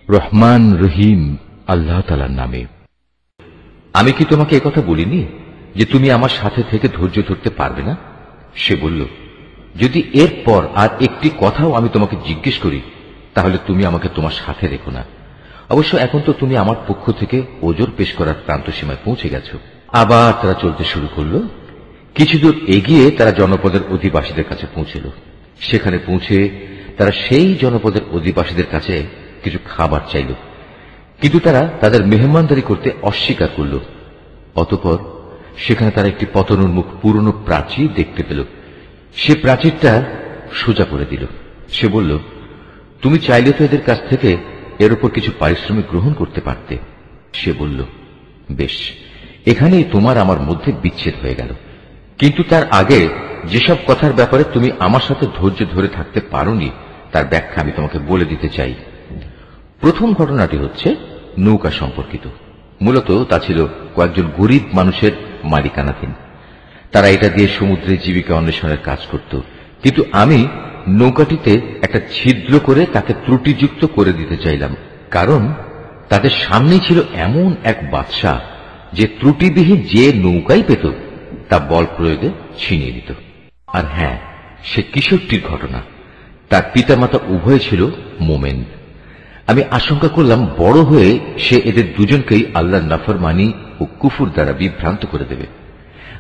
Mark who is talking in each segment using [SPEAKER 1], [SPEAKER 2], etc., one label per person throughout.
[SPEAKER 1] রহমান রহিম আল্লাহ তাআলার নামে। আমি কি তোমাকে একথা বলিনি যে তুমি আমার সাথে থেকে ধৈর্য ধরতে পারবে না? সে বলল, যদি এরপর আর একটি কথাও আমি তোমাকে জিজ্ঞেস করি তাহলে তুমি আমাকে তোমার সাথে রেখো না। অবশ্য এখন তো তুমি আমার পক্ষ থেকে ওজর পেশ করার প্রান্ত সীমায় পৌঁছে গেছো। আবার তারা চলতে শুরু করল। কিছুদূর এগিয়ে তারা জনপদের অধিবাসীদের কাছে পৌঁছল। সেখানে পৌঁছে তারা সেই জনপদের অধিবাসীদের কাছে কিছু খাবার চাইল, কিন্তু তারা তাদের মেহমানদারি করতে অস্বীকার করল। অতঃপর সেখানে তারা একটি পতনোন্মুখ পুরনো প্রাচীর দেখতে পেল। সে প্রাচীরটা সোজা করে দিল। সে বলল, তুমি চাইলে তো এদের কাছ থেকে এর উপর কিছু পারিশ্রমিক গ্রহণ করতে পারতে। সে বলল, বেশ, এখানেই তোমার আমার মধ্যে বিচ্ছেদ হয়ে গেল। কিন্তু তার আগে যেসব কথার ব্যাপারে তুমি আমার সাথে ধৈর্য ধরে থাকতে পারোনি তার ব্যাখ্যা আমি তোমাকে বলে দিতে চাই। প্রথম ঘটনাটি হচ্ছে নৌকা সম্পর্কিত। মূলত তা ছিল কয়েকজন গরিব মানুষের মালিকানাধীন। তারা এটা দিয়ে সমুদ্রে জীবিকা অন্বেষণের কাজ করত, কিন্তু আমি নৌকাটিতে একটা ছিদ্র করে তাকে ত্রুটিযুক্ত করে দিতে চাইলাম, কারণ তাদের সামনেই ছিল এমন এক বাদশা যে ত্রুটিবিহীন যে নৌকাই পেত তা বল প্রয়োগে ছিনিয়ে দিত। আর হ্যাঁ, সে কিশোরটির ঘটনা। তার পিতামাতা উভয় ছিল মোমেন। আমি আশঙ্কা করলাম বড় হয়ে সে এদের দুজনকেই আল্লাহর নাফরমানি ও কুফর দ্বারা বিভ্রান্ত করে দেবে।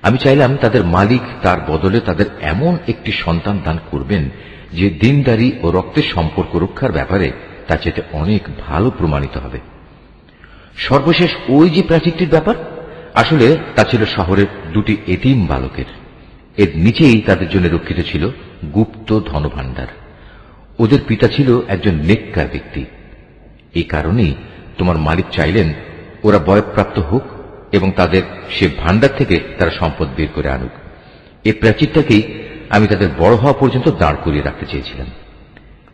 [SPEAKER 1] আমি চাইলাম তাদের মালিক তার বদলে তাদের এমন একটি সন্তান দান করবেন যে দিনদারি ও রক্তের সম্পর্ক রক্ষার ব্যাপারে তা চেয়ে অনেক ভালো প্রমাণিত হবে। সর্বশেষ ওই যে প্রাচীরটির ব্যাপার, আসলে তা ছিল শহরের দুটি এতিম বালকের। এর নিচেই তাদের জন্য রক্ষিত ছিল গুপ্ত ধনভাণ্ডার। ওদের পিতা ছিল একজন নেককার ব্যক্তি। এই কারণেই তোমার মালিক চাইলেন ওরা বয়ঃপ্রাপ্ত হোক এবং তাদের সে ভাণ্ডার থেকে তারা সম্পদ বের করে আনুক। এই প্রাচীরটাকেই আমি তাদের বড় হওয়া পর্যন্ত দাঁড় করিয়ে রাখতে চেয়েছিলাম।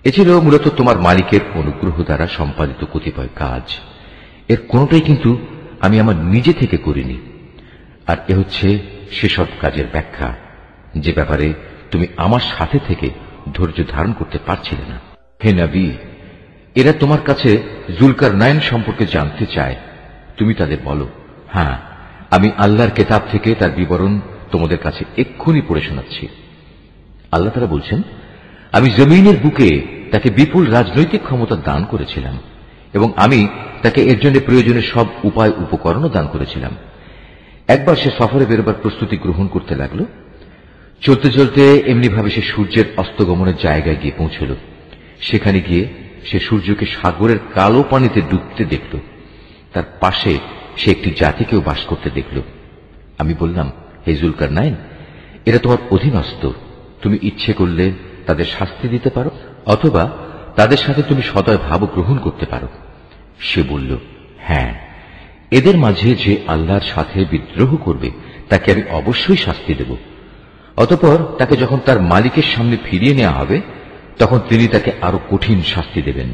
[SPEAKER 1] এ ছিল মূলত তোমার মালিকের অনুগ্রহ দ্বারা সম্পাদিত কতিপয় কাজ। এর কোনটাই কিন্তু আমি আমার নিজে থেকে করিনি। আর এ হচ্ছে সেসব কাজের ব্যাখ্যা যে ব্যাপারে তুমি আমার সাথে থেকে ধৈর্য ধারণ করতে পারছিলে না। হে নবী, এরা তোমার কাছে জুলকারনাইন সম্পর্কে জানতে চায়। তুমি তাদের বলো, হ্যাঁ, আমি আল্লাহর কেতাব থেকে তার বিবরণ তোমাদের কাছে এক্ষুনি পড়ে শোনাচ্ছি। আল্লাহ তাআলা বলছেন, আমি জমিনের বুকে তাকে বিপুল রাজনৈতিক ক্ষমতা দান করেছিলাম এবং আমি তাকে এর জন্য প্রয়োজনীয় সব উপায় উপকরণও দান করেছিলাম। একবার সে সফরে বেরোবার প্রস্তুতি গ্রহণ করতে লাগলো। চলতে চলতে এমনিভাবে সে সূর্যের অস্তগমনের জায়গায় গিয়ে পৌঁছল। সেখানে গিয়ে সে সূর্যকে সাগরের কালো পানিতে ডুবতে দেখল। তার পাশে সে একটি জাতিকেও বাস করতে দেখল। আমি বললাম, হে জুলকারনাইন, এরা তোমার অধীনস্থ। তুমি ইচ্ছে করলে তাদের শাস্তি দিতে পারো অথবা তাদের সাথে তুমি সদয় ভাব গ্রহণ করতে পারো। সে বলল, হ্যাঁ, এদের মাঝে যে আল্লাহর সাথে বিদ্রোহ করবে তাকে আমি অবশ্যই শাস্তি দেব। অতঃপর তাকে যখন তার মালিকের সামনে ফিরিয়ে নেওয়া হবে তখন তিনি তাকে আরো কঠিন শাস্তি দেবেন।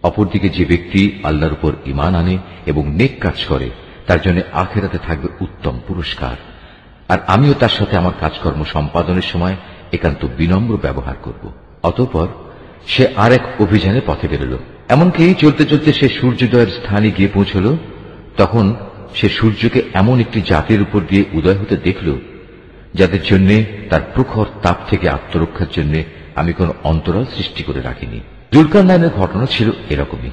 [SPEAKER 1] অপরদিকে যে ব্যক্তি আল্লাহর উপর ঈমান আনে এবং নেক কাজ করে তার জন্য আখিরাতে থাকবে উত্তম পুরস্কার। আর আমিও তার সাথে আমার কাজকর্ম সম্পাদনের সময় একান্ত বিনম্র ব্যবহার করব। অতঃপর সে আরেক অভিযানে পথে বেরোল। এমনকি চলতে চলতে সে সূর্যোদয়ের স্থানে গিয়ে পৌঁছল। তখন সে সূর্যকে এমন একটি জাতির উপর দিয়ে উদয় হতে দেখল যাদের জন্য তার প্রখর তাপ থেকে আত্মরক্ষার জন্য আমি কোন অন্তরাল সৃষ্টি করে রাখিনি। জুলকারনাইনের ঘটনা ছিল এরকমই।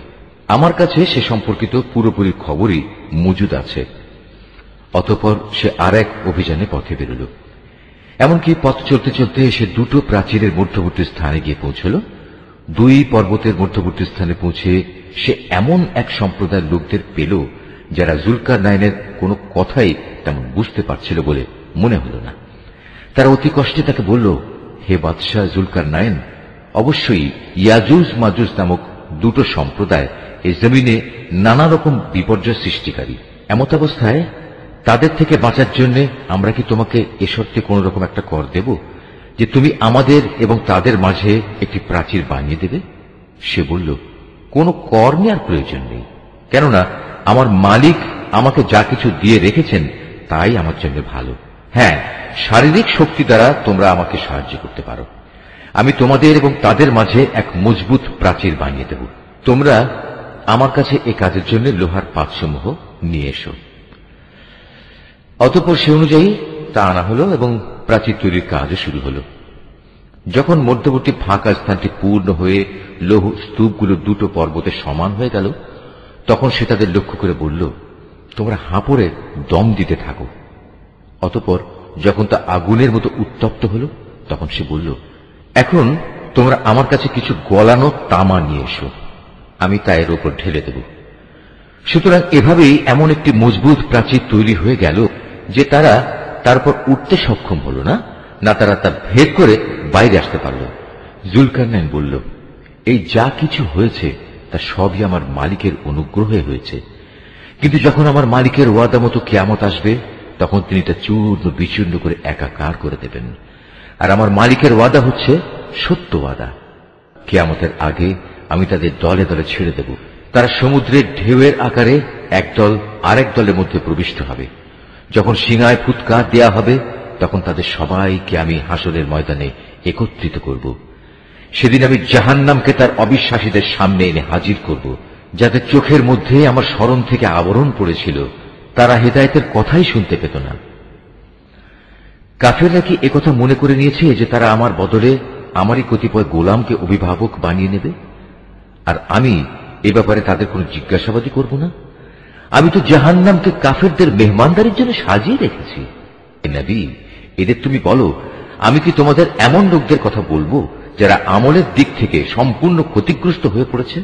[SPEAKER 1] আমার কাছে সে সম্পর্কিত পুরোপুরি খবরই মজুদ আছে। অতঃপর সে আর এক অভিযানে পথে বেরোল। এমনকি পথ চলতে চলতে সে দুটো প্রাচীরের মধ্যবর্তী স্থানে গিয়ে পৌঁছল। দুই পর্বতের মধ্যবর্তী স্থানে পৌঁছে সে এমন এক সম্প্রদায়ের লোকদের পেল যারা জুলকারনাইনের কোনো কথাই তেমন বুঝতে পারছিল বলে মনে হল না। তারা অতি কষ্টে তাকে বলল, হে বাদশাহ জুলকারনাইন, অবশ্যই ইয়াজুজ মাজুজ নামক দুটো সম্প্রদায় এই জমিনে নানা রকম বিপর্যয় সৃষ্টিকারী। এমত অবস্থায় তাদের থেকে বাঁচার জন্য আমরা কি তোমাকে এ শর্তে কোন রকম একটা কর দেব যে তুমি আমাদের এবং তাদের মাঝে একটি প্রাচীর বানিয়ে দেবে? সে বলল, কোনো কর নেওয়ার প্রয়োজন নেই, কেননা আমার মালিক আমাকে যা কিছু দিয়ে রেখেছেন তাই আমার জন্য ভালো। হ্যাঁ, শারীরিক শক্তি দ্বারা তোমরা আমাকে সাহায্য করতে পারো। আমি তোমাদের এবং তাদের মাঝে এক মজবুত প্রাচীর বানিয়ে দেব। তোমরা আমার কাছে এ কাজের জন্য লোহার পাতসমূহ নিয়ে এসো। অতঃপর সে অনুযায়ী তা আনা হল এবং প্রাচীর তৈরির কাজও শুরু হল। যখন মধ্যবর্তী ফাঁকা স্থানটি পূর্ণ হয়ে লৌহ স্তূপগুলো দুটো পর্বতে সমান হয়ে গেল, তখন সে তাদের লক্ষ্য করে বলল, তোমরা হাঁপড়ে দম দিতে থাকো। অতঃপর যখন তা আগুনের মতো উত্তপ্ত হল, তখন সে বলল, এখন তোমরা আমার কাছে কিছু গলানো তামা নিয়ে এসো, আমি তা এর ওপর ঢেলে দেব। সুতরাং এভাবেই এমন একটি মজবুত প্রাচীর তৈরি হয়ে গেল যে তারা তারপর উঠতে সক্ষম হল না, না তারা তা ভেদ করে বাইরে আসতে পারল। জুলকারনাইন বলল, এই যা কিছু হয়েছে তা সবই আমার মালিকের অনুগ্রহে হয়েছে, কিন্তু যখন আমার মালিকের ওয়াদা মতো কিয়ামত আসবে, তখন তিনি তা চূর্ণ বিচূর্ণ করে একাকার করে দেবেন। আর আমার মালিকের ওয়াদা হচ্ছে সত্য ওয়াদা। কিয়ামতের আগে আমি তাদের দলে দলে ছেড়ে দেব। তারা সমুদ্রের ঢেউয়ের আকারে একদল আরেক দলের মধ্যে প্রবিষ্ট হবে। যখন সিংহায় ফুৎকার দেয়া হবে, তখন তাদের সবাইকে আমি হাসরের ময়দানে একত্রিত করব। সেদিন আমি জাহান্নামকে তার অবিশ্বাসীদের সামনে এনে হাজির করব, যাদের চোখের মধ্যে আমার স্মরণ থেকে আবরণ পড়েছিল, তারা হেদায়েতের কথাই শুনতে পেত না। কাফেররা কি একথা মনে করে নিয়েছে যে তারা আমার বদলে আমারই কতিপয় গোলামকে অভিভাবক বানিয়ে নেবে, আর আমি এ ব্যাপারে তাদের কোনো জিজ্ঞাসাবাদই করব না? আমি তো জাহান্নামকে কাফেরদের মেহমানদারির জন্য সাজিয়ে রেখেছি। নবী, এদের তুমি বলো, আমি কি তোমাদের এমন লোকদের কথা বলবো যারা আমলের দিক থেকে সম্পূর্ণ ক্ষতিগ্রস্ত হয়ে পড়েছে?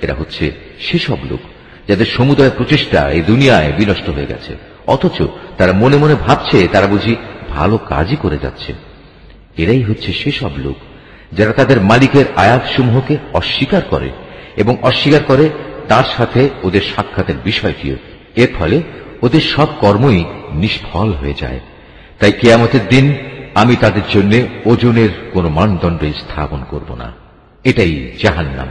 [SPEAKER 1] এরা হচ্ছে সেসব লোক যাদের সমুদয় প্রচেষ্টা এই দুনিয়ায় বিনষ্ট হয়ে গেছে, অথচ তারা মনে মনে ভাবছে তারা বুঝি ভালো কাজই করে যাচ্ছে। এরাই হচ্ছে সেসব লোক যারা তাদের মালিকের আয়াতসমূহকে অস্বীকার করে এবং অস্বীকার করে তার সাথে ওদের সাক্ষাতের বিষয়টিও। এর ফলে ওদের সব কর্মই নিষ্ফল হয়ে যায়। তাই কিয়ামতের দিন আমি তাদের জন্য ওজনের কোন মানদণ্ড স্থাপন করব না। এটাই জাহান্নাম,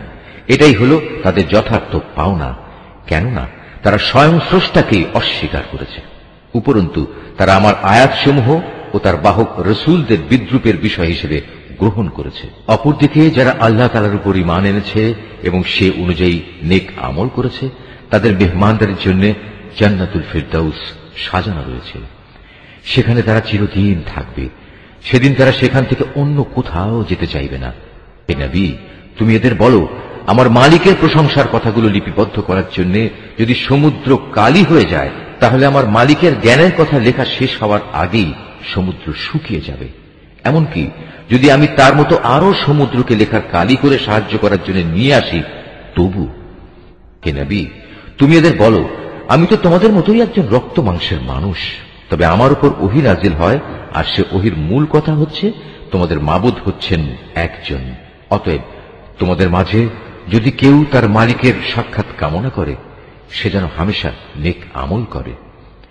[SPEAKER 1] এটাই হল তাদের যথার্থ পাওনা, কেননা তারা স্বয়ং স্রষ্টাকে অস্বীকার করেছে। উপরন্তু তারা আমার আয়াতসমূহ ও তার বাহক রসুলদের বিদ্রুপের বিষয় হিসেবে গ্রহণ করেছে। অপরদিকে যারা আল্লাহ তাআলার উপর ঈমান এনেছে এবং সে অনুযায়ী নেক আমল করেছে, তাদের মেহমানদারির জন্য জান্নাতুল ফিরদাউস সাজানো রয়েছে। সেখানে তারা চিরদিন থাকবে। সেদিন তারা সেখান থেকে অন্য কোথাও যেতে চাইবে না। হে নবী, তুমি এদের বলো, আমার মালিকের প্রশংসার কথাগুলো লিপিবদ্ধ করার জন্য যদি সমুদ্র কালি হয়ে যায়, তাহলে আমার মালিকের জ্ঞানের কথা লেখা শেষ হওয়ার আগেই সমুদ্র শুকিয়ে যাবে। এমনকি যদি আমি তার মতো আরো সমুদ্রকে লেখার কালি করে সাহায্য করার জন্য নিয়ে আসি, তবু। হে নবী, তুমি এদের বলো, আমি তো তোমাদের মতোই একজন রক্ত মাংসের মানুষ, তবে আমার উপর ওহী নাজিল হয়, আর সে ওহীর মূল কথা হচ্ছে তোমাদের মাবুদ হচ্ছেন একজন। অতএব তোমাদের মাঝে যদি কেউ তার মালিকের সাক্ষাৎ কামনা করে, সে যেন হামেশা নেক আমল করে,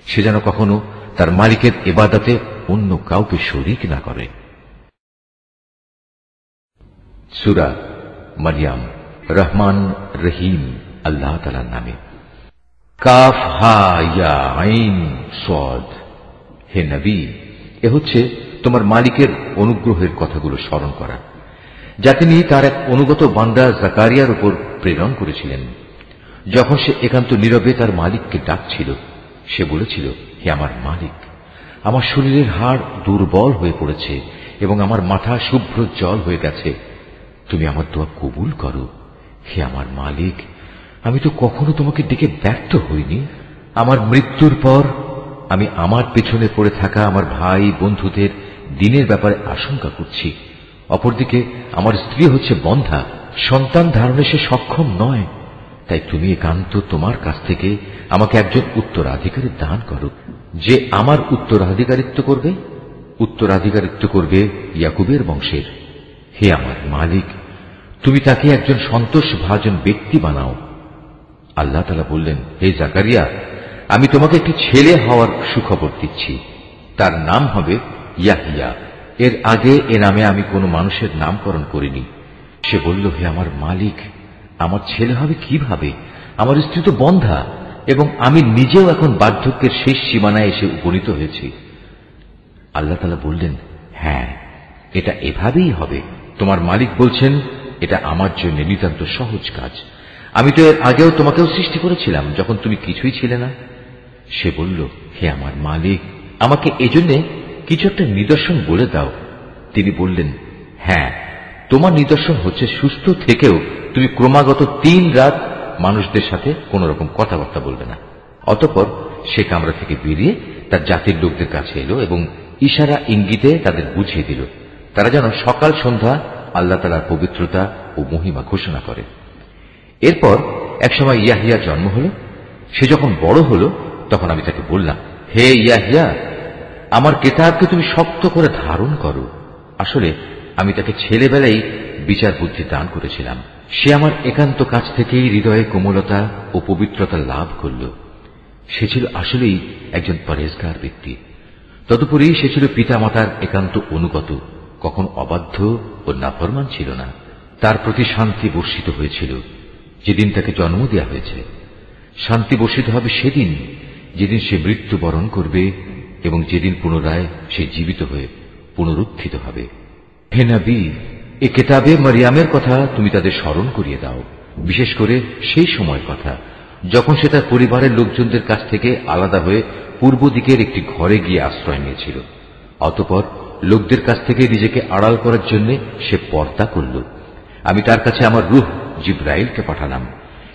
[SPEAKER 1] সে যেন কখনো তার মালিকের ইবাদতে অন্য কাউকে শরীক না করে। সূরা মারইয়াম, রহমান রহিম আল্লাহ তাআলার নামে। কাফ হা ইয়া আইন সাদ। হে নবী, এ হচ্ছে তোমার মালিকের অনুগ্রহের কথাগুলো স্মরণ করা, যা তিনি তার এক অনুগত বান্দা জাকারিয়ার উপর প্রেরণ করেছিলেন। যখন সে একান্ত নীরবে তার মালিককে ডাকছিল, সে বলেছিল, হে আমার মালিক, আমার শরীরের হাড় দুর্বল হয়ে পড়েছে এবং আমার মাথা শুভ্র জল হয়ে গেছে, তুমি আমার দোয়া কবুল করো। হে আমার মালিক, আমি তো কখনো তোমাকে ডেকে ব্যর্থ হইনি। আমার মৃত্যুর পর আমি আমার পেছনে পড়ে থাকা আমার ভাই বন্ধুদের দিনের ব্যাপারে আশঙ্কা করছি। অপরদিকে আমার স্ত্রী হচ্ছে বন্ধ্যা, সন্তান ধারণে সে সক্ষম নয়। তাই তুমি একান্ত তোমার কাছ থেকে আমাকে একজন উত্তরাধিকারী দান করো, যে আমার উত্তরাধিকারিত্ব করবে ইয়াকুবের বংশের। হে আমার মালিক, তুমি তাকে একজন সন্তোষভাজন ব্যক্তি বানাও। আল্লাহ তাআলা বললেন, হে জাকারিয়া, আমি তোমাকে একটি ছেলে হওয়ার সুখবর দিচ্ছি। তার নাম হবে ইয়াহিয়া। এর আগে এ নামে আমি কোনো মানুষের নামকরণ করিনি। সে বলল, হে আমার মালিক, আমার ছেলে হবে কিভাবে? আমার স্ত্রী তো বন্ধ্যা এবং আমি নিজেও এখন বার্ধক্যের শেষ সীমানায় এসে উপনীত হয়েছি। আল্লাহ তাআলা বললেন, হ্যাঁ, এটা এভাবেই হবে। তোমার মালিক বলছেন, এটা আমার জন্য নিতান্ত সহজ কাজ। আমি তো এর আগেও তোমাকেও সৃষ্টি করেছিলাম যখন তুমি কিছুই ছিলে না। সে বলল, হে আমার মালিক, আমাকে এজন্যে কিছু একটা নিদর্শন বলে দাও। তিনি বললেন, হ্যাঁ, তোমার নিদর্শন হচ্ছে সুস্থ থেকেও তুমি ক্রমাগত 3 রাত মানুষদের সাথে কোন রকম কথাবার্তা বলবে না। অতঃপর সে কামরা থেকে বেরিয়ে তার জাতির লোকদের কাছে এলো এবং ইশারা ইঙ্গিতে তাদের বুঝিয়ে দিল তারা যেন সকাল সন্ধ্যা আল্লাহ তাআলার পবিত্রতা ও মহিমা ঘোষণা করে। এরপর একসময় ইয়াহিয়ার জন্ম হল। সে যখন বড় হল তখন আমি তাকে বললাম, হে ইয়াহিয়া, আমার কিতাবকে তুমি শক্ত করে ধারণ করো। আসলে আমি তাকে ছেলেবেলায় বিচার বুদ্ধি দান করেছিলাম। সে আমার একান্ত কাছ থেকেই হৃদয়ে কোমলতা ও পবিত্রতা লাভ করল। সে ছিল আসলেই একজন পরেজগার ব্যক্তি। তদুপরি সে ছিল পিতামাতার একান্ত অনুগত, কখন অবাধ্য ও নাফরমান ছিল না। তার প্রতি শান্তি বর্ষিত হয়েছিল যেদিন তাকে জন্ম দেওয়া হয়েছে। শান্তি বর্ষিত হবে সেদিন যেদিন সে মৃত্যুবরণ করবে এবং যেদিন পুনরায় সে জীবিত হয়ে পুনরুত্থিত হবে। হে নবী, এ কিতাবে মারিয়ামের কথা তুমি তাদের স্মরণ করিয়ে দাও, বিশেষ করে সেই সময়ের কথা যখন সে তার পরিবারের লোকজনদের কাছ থেকে আলাদা হয়ে পূর্ব দিকের একটি ঘরে গিয়ে আশ্রয় নিয়েছিল। অতঃপর লোকদের কাছ থেকে নিজেকে আড়াল করার জন্য সে পর্দা করল। আমি তার কাছে আমার রূহ জিবরাইলকে পাঠালাম।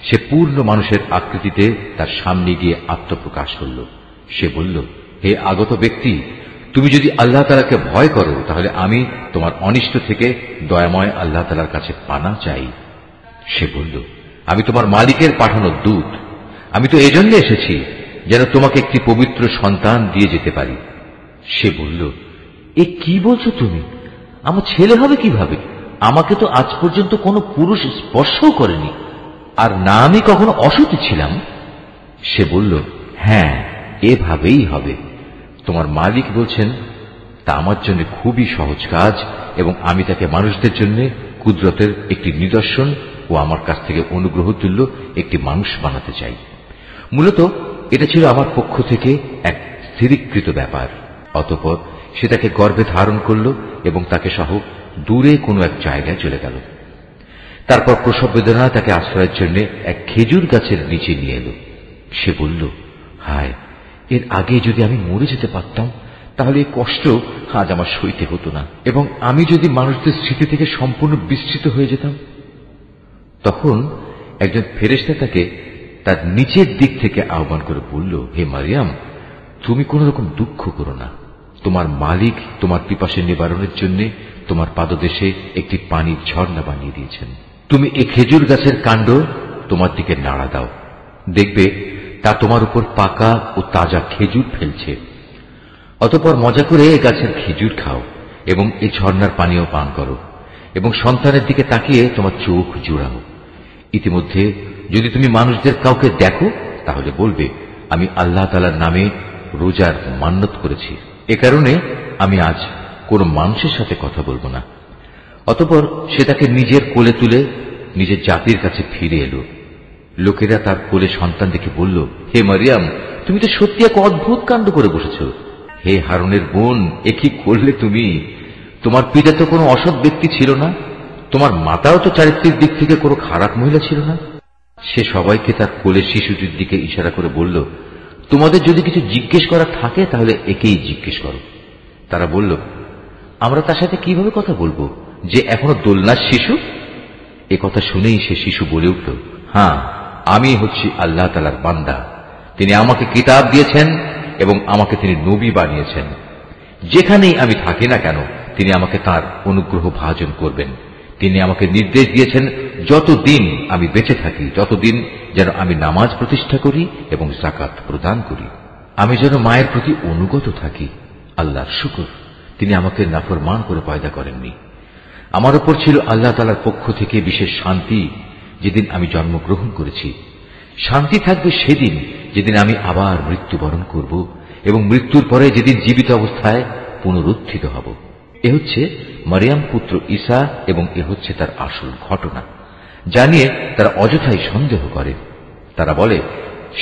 [SPEAKER 1] সে পূর্ণ মানুষের আকৃতিতে তার সামনে গিয়ে আত্মপ্রকাশ করল। সে বলল, হে আগত ব্যক্তি, তুমি যদি আল্লাহ তাআলাকে ভয় করো তাহলে আমি তোমার অনিষ্ট থেকে দয়াময় আল্লাহ তাআলার কাছে পানা চাই। সে বলল, আমি তোমার মালিকের পাঠানো দূত। আমি তো এজন্য এসেছি যেন তোমাকে একটি পবিত্র সন্তান দিয়ে যেতে পারি। সে বলল, এ কি বলছো তুমি? আমার ছেলে হবে কিভাবে? আমাকে তো আজ পর্যন্ত কোনো পুরুষ স্পর্শও করেনি, আর না আমি কখনো অসতী ছিলাম। সে বলল, হ্যাঁ, এভাবেই হবে। তোমার মালিক বলছেন, তা আমার জন্য খুবই সহজ কাজ এবং আমি তাকে মানুষদের জন্য কুদরতের একটি নিদর্শন ও আমার কাছ থেকে অনুগ্রহ তুল্য একটি মানুষ বানাতে চাই। মূলত এটা ছিল আমার পক্ষ থেকে এক স্থিরীকৃত ব্যাপার। অতঃপর সে তাকে গর্ভে ধারণ করল এবং তাকে সহ দূরে কোনো এক জায়গায় চলে গেল। তারপর প্রসব বেদনা তাকে আশ্রয়ের জন্য এক খেজুর গাছের নিচে নিয়ে এলো। সে বলল, হায়, এর আগে যদি আমি মরে যেতে পারতাম তাহলে এই কষ্ট আজ আমার সইতে হতো না, এবং আমি যদি মানুষদের স্মৃতি থেকে সম্পূর্ণ বিস্মৃত হয়ে যেতাম। তখন একজন ফেরেশতা তাকে তার নিচের দিক থেকে আহ্বান করে বলল, হে মারিয়াম, তুমি কোন রকম দুঃখ করো না। তোমার মালিক তোমার পিপাসা নিবারণের জন্য তোমার পাদদেশে একটি পানির ঝর্ণা বানিয়ে দিয়েছেন। তুমি এই খেজুর গাছের কাণ্ড তোমার দিকে নাড়া দাও, দেখবে তা তোমার উপর পাকা ও তাজা খেজুর ফেলছে। অতঃপর মজা করে এ গাছের খেজুর খাও এবং এই ঝর্ণার পানীয় পান করো এবং সন্তানের দিকে তাকিয়ে তোমার চোখ জুড়াও। ইতিমধ্যে যদি তুমি মানুষদের কাউকে দেখো তাহলে বলবে, আমি আল্লাহ তাআলার নামে রোজার মান্নত করেছি, এ কারণে আমি আজ কোন মানুষের সাথে কথা বলবো না। অতঃপর সে তাকে নিজের কোলে তুলে নিজের জাতির কাছে ফিরে এলো। লোকেরা তার কোলে সন্তান দেখে বলল, হে মারিয়াম, তুমি তো সত্যি এক অদ্ভুত কাণ্ড করে বসেছ। হে হারুনের বোন, এ কি করলে তুমি? তোমার পিতা তো কোনো অসৎ ব্যক্তি ছিল না, তোমার মাতাও তো চারিত্রিক দিক থেকে কোনো খারাপ মহিলা ছিল না। সে সবাইকে তার কোলে শিশুটির দিকে ইশারা করে বলল, তোমাদের যদি কিছু জিজ্ঞেস করা থাকে তাহলে একেই জিজ্ঞেস করো। তারা বলল, আমরা তার সাথে কিভাবে কথা বলবো যে এখনো দোলনার শিশু? এ কথা শুনেই সে শিশু বলে উঠল, হ্যাঁ, আমি হচ্ছি আল্লাহ তাআলার বান্দা। তিনি আমাকে কিতাব দিয়েছেন এবং আমাকে তিনি নবী বানিয়েছেন। যেখানেই আমি থাকি না কেন তিনি আমাকে তার অনুগ্রহ ভাজন করবেন। তিনি আমাকে নির্দেশ দিয়েছেন যতদিন আমি বেঁচে থাকি ততদিন যেন আমি নামাজ প্রতিষ্ঠা করি এবং যাকাত প্রদান করি, আমি যেন মায়ের প্রতি অনুগত থাকি। আল্লাহর শুকর, তিনি আমাকে নাফরমান করে পয়দা করেননি। আমার উপর ছিল আল্লাহ তাআলার পক্ষ থেকে বিশেষ শান্তি যেদিন আমি জন্মগ্রহণ করেছি। শান্তি থাকবে সেদিন যেদিন আমি আবার মৃত্যুবরণ করব এবং মৃত্যুর পরে যেদিন জীবিত অবস্থায় পুনরুত্থিত হব। এ হচ্ছে মারিয়াম পুত্র ঈসা এবং এ হচ্ছে তার আসল ঘটনা। জানিয়ে তারা অযথাই সন্দেহ করে। তারা বলে,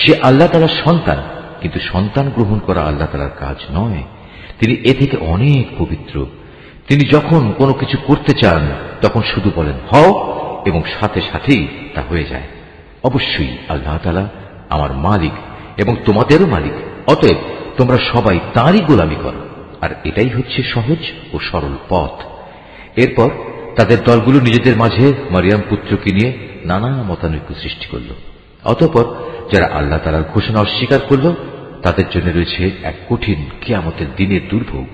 [SPEAKER 1] সে আল্লাহ তাআলার সন্তান, কিন্তু সন্তান গ্রহণ করা আল্লাহ তাআলার কাজ নয়। তিনি এ থেকে অনেক পবিত্র। তিনি যখন কোনো কিছু করতে চান তখন শুধু বলেন হও এবং সাথে সাথেই তা হয়ে যায়। অবশ্যই আল্লাহ তাআলা আমার মালিক এবং তোমাদেরও মালিক, অতএব তোমরা সবাই তাঁরই গোলামি করো, আর এটাই হচ্ছে সহজ ও সরল পথ। এরপর তাদের দলগুলো নিজেদের মাঝে মারিয়াম পুত্রকে নিয়ে নানা মতানৈক্য সৃষ্টি করল। অতঃপর যারা আল্লাহ তাআলার ঘোষণা অস্বীকার করল তাদের জন্য রয়েছে এক কঠিন কিয়ামতের দিনের দুর্ভোগ।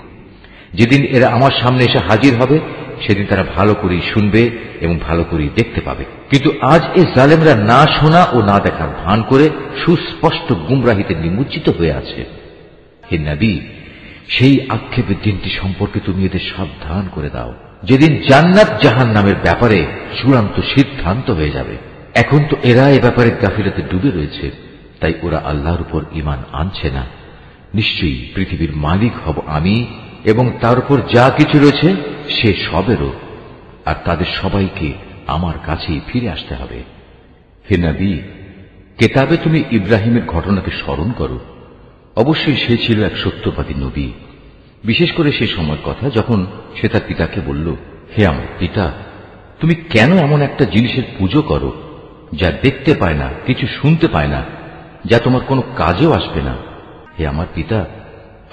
[SPEAKER 1] যেদিন এরা আমার সামনে এসে হাজির হবে সেদিন তারা ভালো করেই শুনবে এবং ভালো করেই দেখতে পাবে। কিন্তু আজ এই জালেমরা না শোনা ও না দেখার ভান করে সুস্পষ্ট গুমরাহিতে নিমজ্জিত হয়ে আছে। হে নবী, সেই আক্ষেপের দিনটি সম্পর্কে তুমি এদের সাবধান করে দাও, যেদিন জান্নাত জাহান্নামের ব্যাপারে চূড়ান্ত সিদ্ধান্ত হয়ে যাবে। এখন তো এরা এ ব্যাপারে গাফিলতে ডুবে রয়েছে, তাই ওরা আল্লাহর উপর ঈমান আনছে না। নিশ্চয়ই পৃথিবীর মালিক হব আমি এবং তার উপর যা কিছু রয়েছে সে সবেরও, আর তাদের সবাইকে আমার কাছেই ফিরে আসতে হবে। হে নবী, কেতাবে তুমি ইব্রাহিমের ঘটনাকে স্মরণ করো। অবশ্যই সে ছিল এক সত্যবাদী নবী। বিশেষ করে সে সময়ের কথা যখন সে তার পিতাকে বলল, হে আমার পিতা, তুমি কেন এমন একটা জিনিসের পুজো করো যা দেখতে পায় না, কিছু শুনতে পায় না, যা তোমার কোনো কাজেও আসবে না? হে আমার পিতা,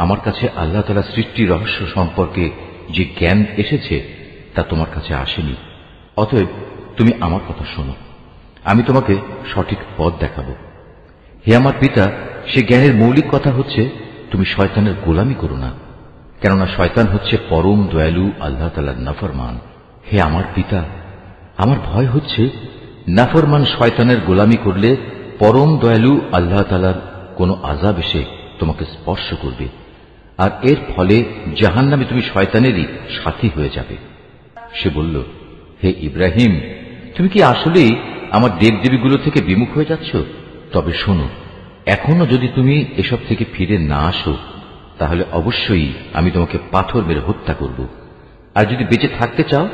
[SPEAKER 1] আমার কাছে আল্লাহ তাআলার সৃষ্টি রহস্য সম্পর্কে যে জ্ঞান এসেছে তা তোমার কাছে আসেনি। অতএব তুমি আমার কথা শোনো, আমি তোমাকে সঠিক পথ দেখাবো। হে আমার পিতা, সে জ্ঞানের মৌলিক কথা হচ্ছে তুমি শয়তানের গোলামি করো না, কেননা শয়তান হচ্ছে পরম দয়ালু আল্লাহ তাআলার নাফরমান। হে আমার পিতা, আমার ভয় হচ্ছে নাফরমান শয়তানের গোলামি করলে পরম দয়ালু আল্লাহ তাআলার কোনো আযাব এসে তোমাকে স্পর্শ করবে, আর এর ফলে জাহান্নামে তুমি শয়তানেরই সাথী হয়ে যাবে। সে বলল, হে ইব্রাহিম, তুমি কি আসলেই আমার দেবদেবীগুলো থেকে বিমুখ হয়ে যাচ্ছ? তবে শোনো, এখনো যদি তুমি এসব থেকে ফিরে না আসো তাহলে অবশ্যই আমি তোমাকে পাথর মেরে হত্যা করব, আর যদি বেঁচে থাকতে চাও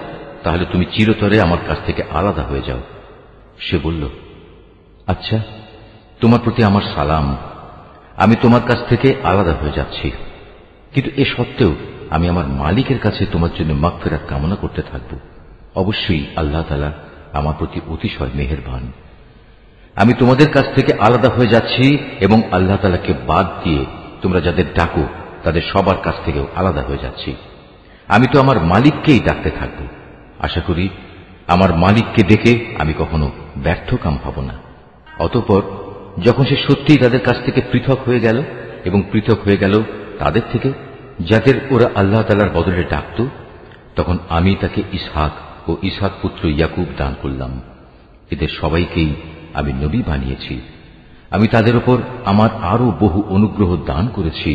[SPEAKER 1] তাহলে তুমি চিরতরে আমার কাছ থেকে আলাদা হয়ে যাও। সে বলল, আচ্ছা, তোমার প্রতি আমার সালাম, আমি তোমার কাছ থেকে আলাদা হয়ে যাচ্ছি, কিন্তু এ সত্ত্বেও আমি আমার মালিকের কাছে তোমার জন্য মাগফিরাত কামনা করতে থাকব। অবশ্যই আল্লাহ তাআলা আমার প্রতি অতিশয় মেহেরবান। আমি তোমাদের কাছ থেকে আলাদা হয়ে যাচ্ছি এবং আল্লাহ তাআলাকে বাদ দিয়ে তোমরা যাদের ডাকো তাদের সবার কাছ থেকেও আলাদা হয়ে যাচ্ছি। আমি তো আমার মালিককেই ডাকতে থাকব। আশা করি আমার মালিককে ডেকে আমি কখনো ব্যর্থকাম হব না। অতঃপর যখন সে সত্যিই তাদের কাছ থেকে পৃথক হয়ে গেল এবং পৃথক হয়ে গেল তাদের থেকে যাদের ওরা আল্লাহ তাআলার বদলে ডাকত, তখন আমি তাকে ইসহাক ও ইসহাক পুত্র ইয়াকুব দান করলাম। এদের সবাইকেই আমি নবী বানিয়েছি। আমি তাদের উপর আমার আরো বহু অনুগ্রহ দান করেছি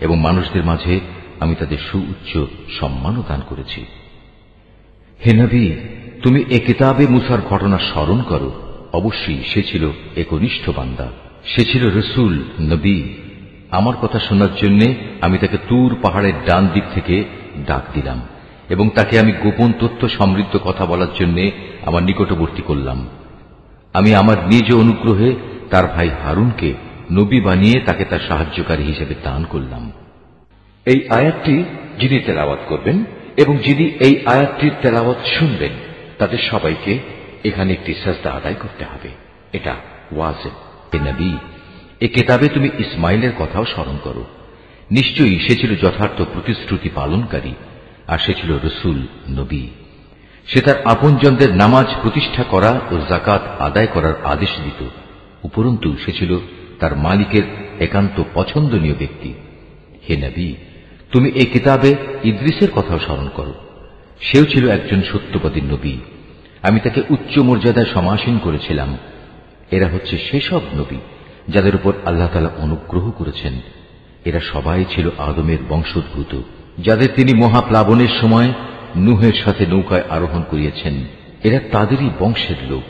[SPEAKER 1] এবং মানুষদের মাঝে আমি তাদের সুউচ্চ সম্মানও দান করেছি। হে নবী, তুমি এ কিতাবে মুসার ঘটনা স্মরণ করো। অবশ্যই সে ছিল একনিষ্ঠ বান্দা, সে ছিল রসুল নবী। আমার কথা শোনার জন্য আমি তাকে তুর পাহাড়ের ডান দিক থেকে ডাক দিলাম এবং তাকে আমি গোপন তথ্য সমৃদ্ধ কথা বলার জন্য আমার নিকটবর্তী করলাম। আমি আমার নিজ অনুগ্রহে তার ভাই হারুনকে নবী বানিয়ে তাকে তার সাহায্যকারী হিসেবে দান করলাম। এই আয়াতটি যিনি তেলাওয়াত করবেন এবং যিনি এই আয়াতটির তেলাওয়াত শুনবেন তাদের সবাইকে এখানে একটি সাজদা আদায় করতে হবে। এটা ওয়াজিব। হে নবী, এ কিতাবে তুমি ইসমাইলের কথাও স্মরণ করো। নিশ্চয়ই সে ছিল যথার্থ প্রতিশ্রুতি পালনকারী, আর সে ছিল রসুল নবী। সে তার আপনজনদের নামাজ প্রতিষ্ঠা করা ও যাকাত আদায় করার আদেশ দিত। উপরন্তু সে ছিল তার মালিকের একান্ত পছন্দনীয় ব্যক্তি। হে নবী, তুমি এই কিতাবে ইদ্রিসের কথাও স্মরণ করো। সেও ছিল একজন সত্যবাদী নবী। আমি তাকে উচ্চ মর্যাদায় সমাসীন করেছিলাম। এরা হচ্ছে সেসব নবী যাদের উপর আল্লাহ তাআলা অনুগ্রহ করেছেন। এরা সবাই ছিল আদমের বংশোদ্ভূত, যাদের তিনি মহাপ্লাবনের সময় নূহের সাথে নৌকায় আরোহণ করিয়েছেন। এরা তাদেরই বংশের লোক।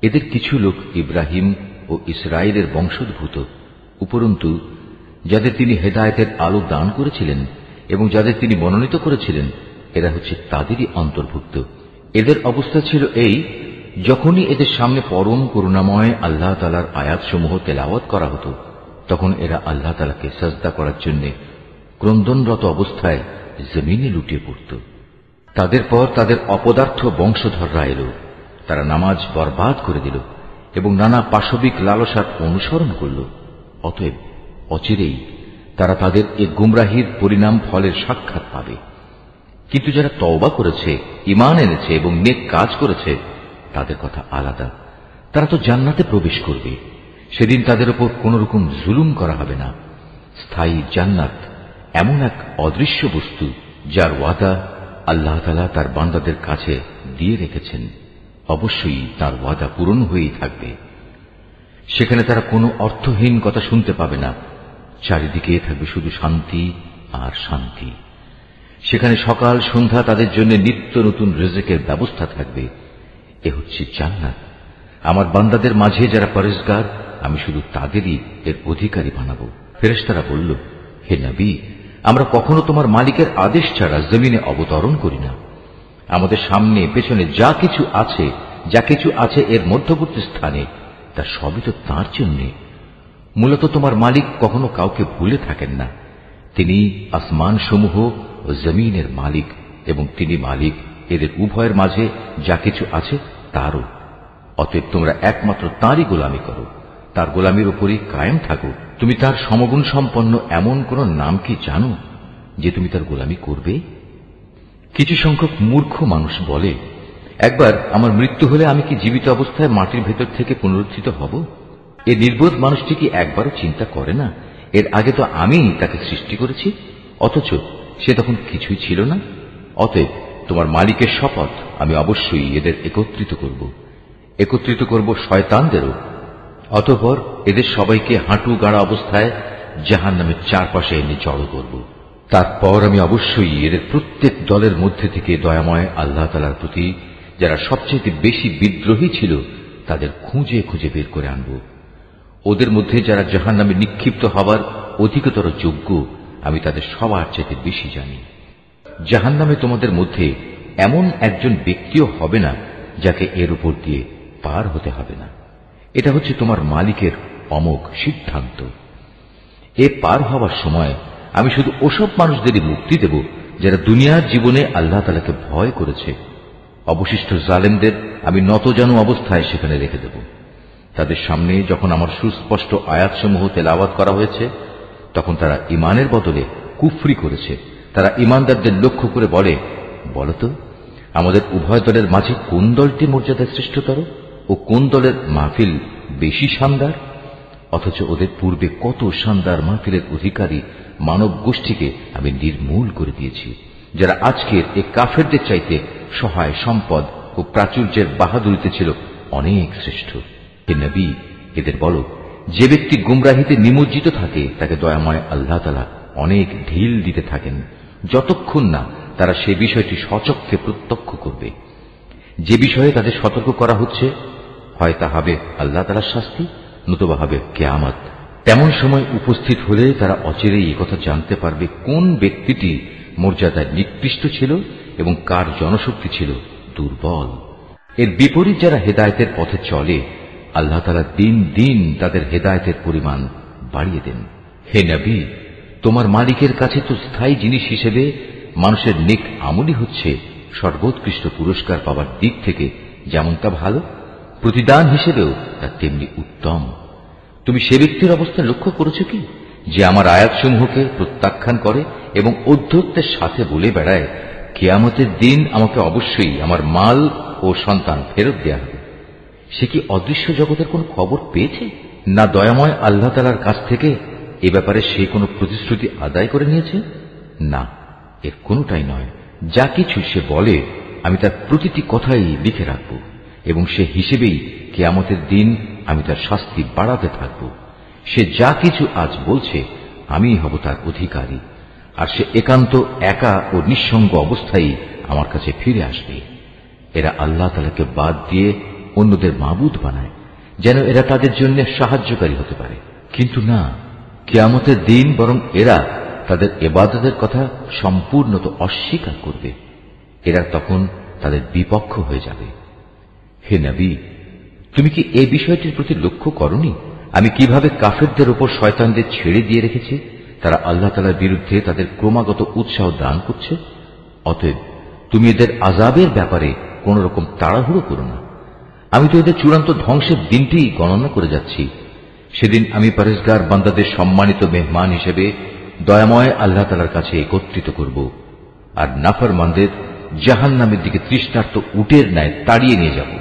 [SPEAKER 1] এদের কিছু লোক ইব্রাহিম ও ইসরায়েলের বংশোদ্ভূত। উপরন্তু যাদের তিনি হেদায়েতের আলো দান করেছিলেন এবং যাদের তিনি মনোনীত করেছিলেন, এরা হচ্ছে তাদেরই অন্তর্ভুক্ত। এদের অবস্থা ছিল এই, যখনই এদের সামনে পরম করুণাময় আল্লাহ তাআলার আয়াতসমূহ তেলাওয়াত করা হতো, তখন এরা আল্লাহ তাআলাকে সাজদা করার জন্য ক্রন্দনরত অবস্থায় জমিনে লুটিয়ে পড়ত। তাদের পর তাদের অপদার্থ বংশধররা এল, তারা নামাজ বরবাদ করে দিল এবং নানা পাশবিক লালসার অনুসরণ করল। অতএব অচিরেই তারা তাদের এ গুমরাহির পরিণাম ফলের সাক্ষাৎ পাবে। কিন্তু যারা তওবা করেছে, ঈমান এনেছে এবং নেক কাজ করেছে, তাদের কথা আলাদা। তারা তো জান্নাতে প্রবেশ করবে। সেদিন তাদের উপর কোন রকম জুলুম করা হবে না। স্থায়ী জান্নাত এমন এক অদৃশ্য বস্তু যার ওয়াদা আল্লাহ তাআলা তার বান্দাদের কাছে দিয়ে রেখেছেন। অবশ্যই তার ওয়াদা পূরণ হয়েই থাকবে। সেখানে তারা কোনো অর্থহীন কথা শুনতে পাবে না। চারিদিকে থাকবে শুধু শান্তি আর শান্তি। সেখানে সকাল সন্ধ্যা তাদের জন্য নিত্য নতুন রিজকের ব্যবস্থা থাকবে। এ হচ্ছে জান্নাত। আমার বান্দাদের মাঝে যারা পরেজগার, আমি শুধু তাদেরই এর অধিকারী বানাবো। ফেরেশতারা বলল, হে নবী, আমরা কখনো তোমার মালিকের আদেশ ছাড়া জমিনে অবতরণ করি না। আমাদের সামনে পেছনে যা কিছু আছে এর মধ্যবর্তী স্থানে, তা সবই তো তাঁর জন্যে। মূলত তোমার মালিক কখনো কাউকে ভুলে থাকেন না। তিনি আসমান সমূহ ও জমিনের মালিক, এবং তিনি মালিক এদের উভয়ের মাঝে যা কিছু আছে তারও। অতএব তোমরা একমাত্র তাঁরই গোলামি করো, তার গোলামির উপরই কায়েম থাকো। তুমি তার সমগুণ সম্পন্ন এমন কোন নাম কি জানো যে তুমি তার গোলামি করবে? কিছু সংখ্যক মূর্খ মানুষ বলে, একবার আমার মৃত্যু হলে আমি কি জীবিত অবস্থায় মাটির ভেতর থেকে পুনরুত্থিত হব? এ নির্বোধ মানুষটি কি একবারও চিন্তা করে না এর আগে তো আমি তাকে সৃষ্টি করেছি, অথচ সে তখন কিছুই ছিল না? অতএব তোমার মালিকের শপথ, আমি অবশ্যই এদের একত্রিত করব শয়তানদেরও। অতঃপর এদের সবাইকে হাঁটু গাড়া অবস্থায় জাহান্নামের চারপাশে এনে জড়ো করব। তারপর আমি অবশ্যই এদের প্রত্যেক দলের মধ্যে থেকে দয়াময় আল্লাহ তাআলার প্রতি যারা সবচেয়ে বেশি বিদ্রোহী ছিল তাদের খুঁজে খুঁজে বের করে আনব। ওদের মধ্যে যারা জাহান্নামে নিক্ষিপ্ত হবার অধিকতর যোগ্য, আমি তাদের সবার চেয়ে বেশি জানি। জাহান্নামে তোমাদের মধ্যে এমন একজন ব্যক্তিও হবে না যাকে এর উপর দিয়ে পার হতে হবে না। এটা হচ্ছে তোমার মালিকের অমোঘ সিদ্ধান্ত। এ পার হওয়ার সময় আমি শুধু ওসব মানুষদেরই মুক্তি দেব যারা দুনিয়ার জীবনে আল্লাহ তাআলাকে ভয় করেছে। অবশিষ্ট জালেমদের আমি নতজানু অবস্থায় সেখানে রেখে দেব। তাদের সামনে যখন আমার সুস্পষ্ট আয়াতসমূহ তেলাওয়াত করা হয়েছে, তখন তারা ঈমানের বদলে কুফরি করেছে। তারা ঈমানদারদের লক্ষ্য করে বলে, বলতো আমাদের উভয় দলের মাঝে কোন দলটি মর্যাদায় শ্রেষ্ঠতর ও কোন দলের মাহফিল বেশি শানদার? অথচ ওদের পূর্বে কত শানদার মাহফিলের অধিকারী মানব গোষ্ঠীকে আমি নির্মূল করে দিয়েছি, যারা আজকের এই কাফেরদের চাইতে সহায় সম্পদ ও প্রাচুর্যের বাহাদুরিতে ছিল অনেক শ্রেষ্ঠ। হে নবী, এদের বলো, যে ব্যক্তি গুমরাহিতে নিমজ্জিত থাকে তাকে দয়াময় আল্লাহ তাআলা অনেক ঢিল দিতে থাকেন, যতক্ষণ না তারা সে বিষয়টি স্বচক্ষে প্রত্যক্ষ করবে। যে বিষয়ে তাদের সতর্ক করা হচ্ছে, হয় তা হবে আল্লাহ তাআলার শাস্তি, নতুবা হবে কিয়ামত। তেমন সময় উপস্থিত হলে তারা অচিরেই একথা জানতে পারবে কোন ব্যক্তিটি মর্যাদায় নিকৃষ্ট ছিল এবং কার জনশক্তি ছিল দুর্বল। এর বিপরীত যারা হেদায়েতের পথে চলে, আল্লাহ তাআলা দিন দিন তাদের হেদায়েতের পরিমাণ বাড়িয়ে দেন। হে নবী, তোমার মালিকের কাছে তো স্থায়ী জিনিস হিসেবে মানুষের নেক আমলই হচ্ছে সর্বোৎকৃষ্ট পুরস্কার পাওয়ার দিক থেকে যেমন তা ভালো, প্রতিদান হিসেবেও তা তেমনি উত্তম। তুমি সে ব্যক্তির অবস্থা লক্ষ্য করেছো কি, যে আমার আয়াতসমূহকে প্রত্যাখ্যান করে এবং অধ্যত্বের সাথে বলে বেড়ায়, কিয়ামতের দিন আমাকে অবশ্যই আমার মাল ও সন্তান ফেরত দেয়া হবে? সে কি অদৃশ্য জগতের কোন খবর পেয়েছে? না দয়াময় আল্লাহ তাআলার কাছ থেকে এ ব্যাপারে সে কোনো প্রতিশ্রুতি আদায় করে নিয়েছে? না, এর কোনটাই নয়। যা কিছু সে বলে আমি তার প্রতিটি কথাই লিখে রাখব, এবং সে হিসেবেই কিয়ামতের দিন আমি তার শাস্তি বাড়াতে থাকব। সে যা কিছু আজ বলছে আমি হব তার অধিকারী, আর সে একান্ত একা ও নিঃসঙ্গ অবস্থায় আমার কাছে ফিরে আসবে। এরা আল্লাহ তাআলাকে বাদ দিয়ে অন্যদের মাবুদ বানায় যেন এরা তাদের জন্য সাহায্যকারী হতে পারে, কিন্তু না, কিয়ামতের দিন বরং এরা তাদের ইবাদতের কথা সম্পূর্ণত অস্বীকার করবে। এরা তখন তাদের বিপক্ষ হয়ে যাবে। হে নবী, তুমি কি এই বিষয়টির প্রতি লক্ষ্য করনি আমি কিভাবে কাফেরদের উপর শয়তানদের ছেড়ে দিয়ে রেখেছি? তারা আল্লাহ তাআলার বিরুদ্ধে তাদের ক্রমাগত উৎসাহ দান করছে। অতএব তুমি এদের আযাবের ব্যাপারে কোন রকম তাড়াহুড়ো করো না। আমি তো এদের চূড়ান্ত ধ্বংসের দিনটি গণনা করে যাচ্ছি। সেদিন আমি পরেশগার বান্দাদের সম্মানিত মেহমান হিসেবে দয়াময় আল্লাহ তাআলার কাছে একত্রিত করব, আর নাফরমানদের জাহান্নামের দিকে তৃষ্ণার্ত উটের ন্যায় তাড়িয়ে নিয়ে যাব।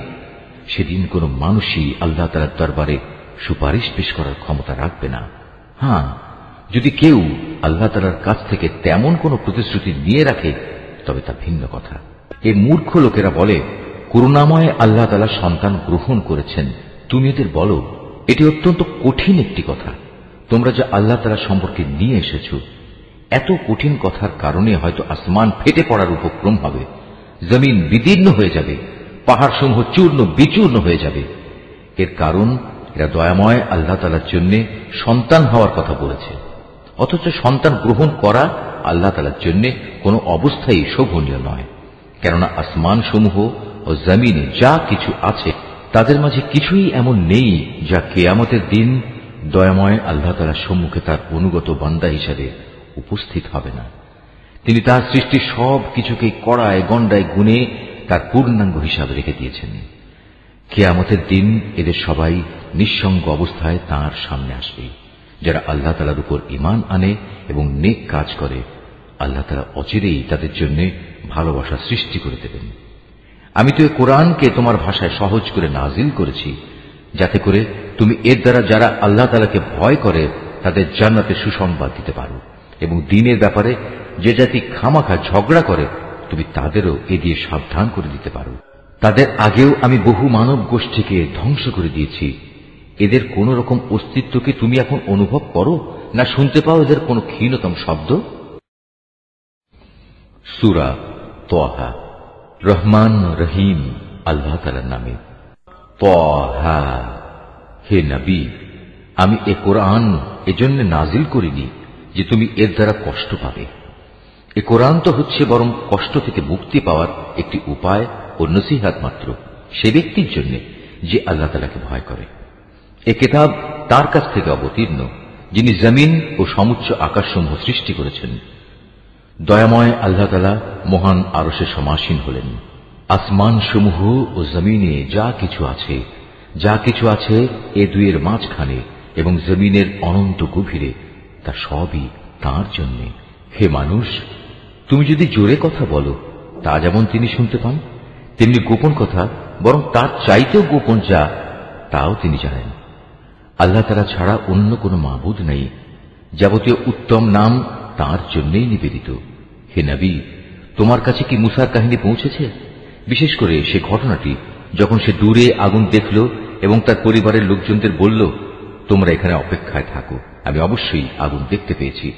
[SPEAKER 1] সেদিন কোন মানুষই আল্লাহ তাআলার দরবারে সুপারিশ পেশ করার ক্ষমতা রাখবে না। হ্যাঁ, যদি কেউ আল্লাহ তাআলার কাছ থেকে তেমন কোন প্রতিশ্রুতি নিয়ে রাখে তবে তা ভিন্ন কথা। এই মূর্খ লোকেরা বলে, করুণাময় আল্লাহ তাআলা সন্তান গ্রহণ করেছেন। তুমি এদের বলো, এটি অত্যন্ত কঠিন একটি কথা তোমরা যা আল্লাহ তাআলা সম্পর্কে নিয়ে এসেছ। এত কঠিন কথার কারণে হয়তো আসমান ফেটে পড়ার উপক্রম হবে, জমিন বিদীর্ণ হয়ে যাবে, পাহাড় সমূহ চূর্ণ বিচূর্ণ হয়ে যাবে। এর কারণ এরা দয়াময় আল্লাহ তাআলার জন্য সন্তান হওয়ার কথা বলেছে, অথচ সন্তান গ্রহণ করা আল্লাহ তাআলার জন্য কোনো অবস্থায় শোভনীয় নয়। কেননা আসমান সমূহ ও জমিনে যা কিছু আছে তাদের মাঝে কিছুই এমন নেই যা কিয়ামতের দিন দয়াময় আল্লাহ তাআলার সম্মুখে তার অনুগত বান্দা হিসাবে উপস্থিত হবে না। তিনি তার সৃষ্টির সব কিছুকে কড়ায় গণ্ডায় গুনে তার পূর্ণাঙ্গ হিসাবে রেখে দিয়েছেন। কিয়ামতের দিন এদের সবাই নিঃসঙ্গ অবস্থায় তাঁর সামনে আসবে। যারা আল্লাহ তাআলার উপর ঈমান আনে এবং নেক কাজ করে, আল্লাহ তাআলা অচিরেই তাদের জন্য ভালোবাসা সৃষ্টি করে দেবেন। আমি তো এই কোরআনকে তোমার ভাষায় সহজ করে নাজিল করেছি, যাতে করে তুমি এর দ্বারা যারা আল্লাহ তাআলাকে ভয় করে তাদের জান্নাতে সুসংবাদ দিতে পারো, এবং দ্বীনের ব্যাপারে যে জাতি খামাখা ঝগড়া করে তুমি তাদেরও এ দিয়ে সাবধান করে দিতে পারো। তাদের আগেও আমি বহু মানব গোষ্ঠীকে ধ্বংস করে দিয়েছি। এদের কোন রকম অস্তিত্ব কি তুমি এখন অনুভব করো, না শুনতে পাও এদের কোন ক্ষীণতম শব্দ? সূরা তাহা। রহমান রহিম আল্লাহ তাআলার নামে। তাহা, হে নবী, আমি এ কোরআন এজন্য নাজিল করিনি যে তুমি এর দ্বারা কষ্ট পাবে। এ কোরআন তো হচ্ছে বরং কষ্ট থেকে মুক্তি পাওয়ার একটি উপায় ও নসিহত মাত্র সে ব্যক্তির জন্য যে আল্লাহ তাআলাকে ভয় করে। এ কিতাব তার কাছ থেকে অবতীর্ণ যিনি জমিন ও সমুচ্চ আকাশসমূহ সৃষ্টি করেছেন। দয়াময় আল্লাহ তাআলা মহান আরশে সমাসীন হলেন। আসমান সমূহ ও জমিনে যা কিছু আছে এ দুইয়ের মাঝখানে এবং জমিনের অনন্ত গভীরে, তা সবই তাঁর জন্য। হে মানুষ, তুমি যদি জোরে কথা বলো তা যেমন তিনি শুনতে পান, তেমনি গোপন কথা বরং তার চাইতেও গোপন যা তাও তিনি জানেন। আল্লাহ তাআলা ছাড়া অন্য কোনো মাবুদ নেই। যাবতীয় উত্তম নাম তাঁর জন্যই নিবেদিত। হে নবী, তোমার কাছে কি মুসার কাহিনী পৌঁছেছে? বিশেষ করে সে ঘটনাটি যখন সে দূরে আগুন দেখল এবং তার পরিবারের লোকজনদের বলল, তোমরা এখানে অপেক্ষায় থাকো, আমি অবশ্যই আগুন দেখতে পেয়েছি।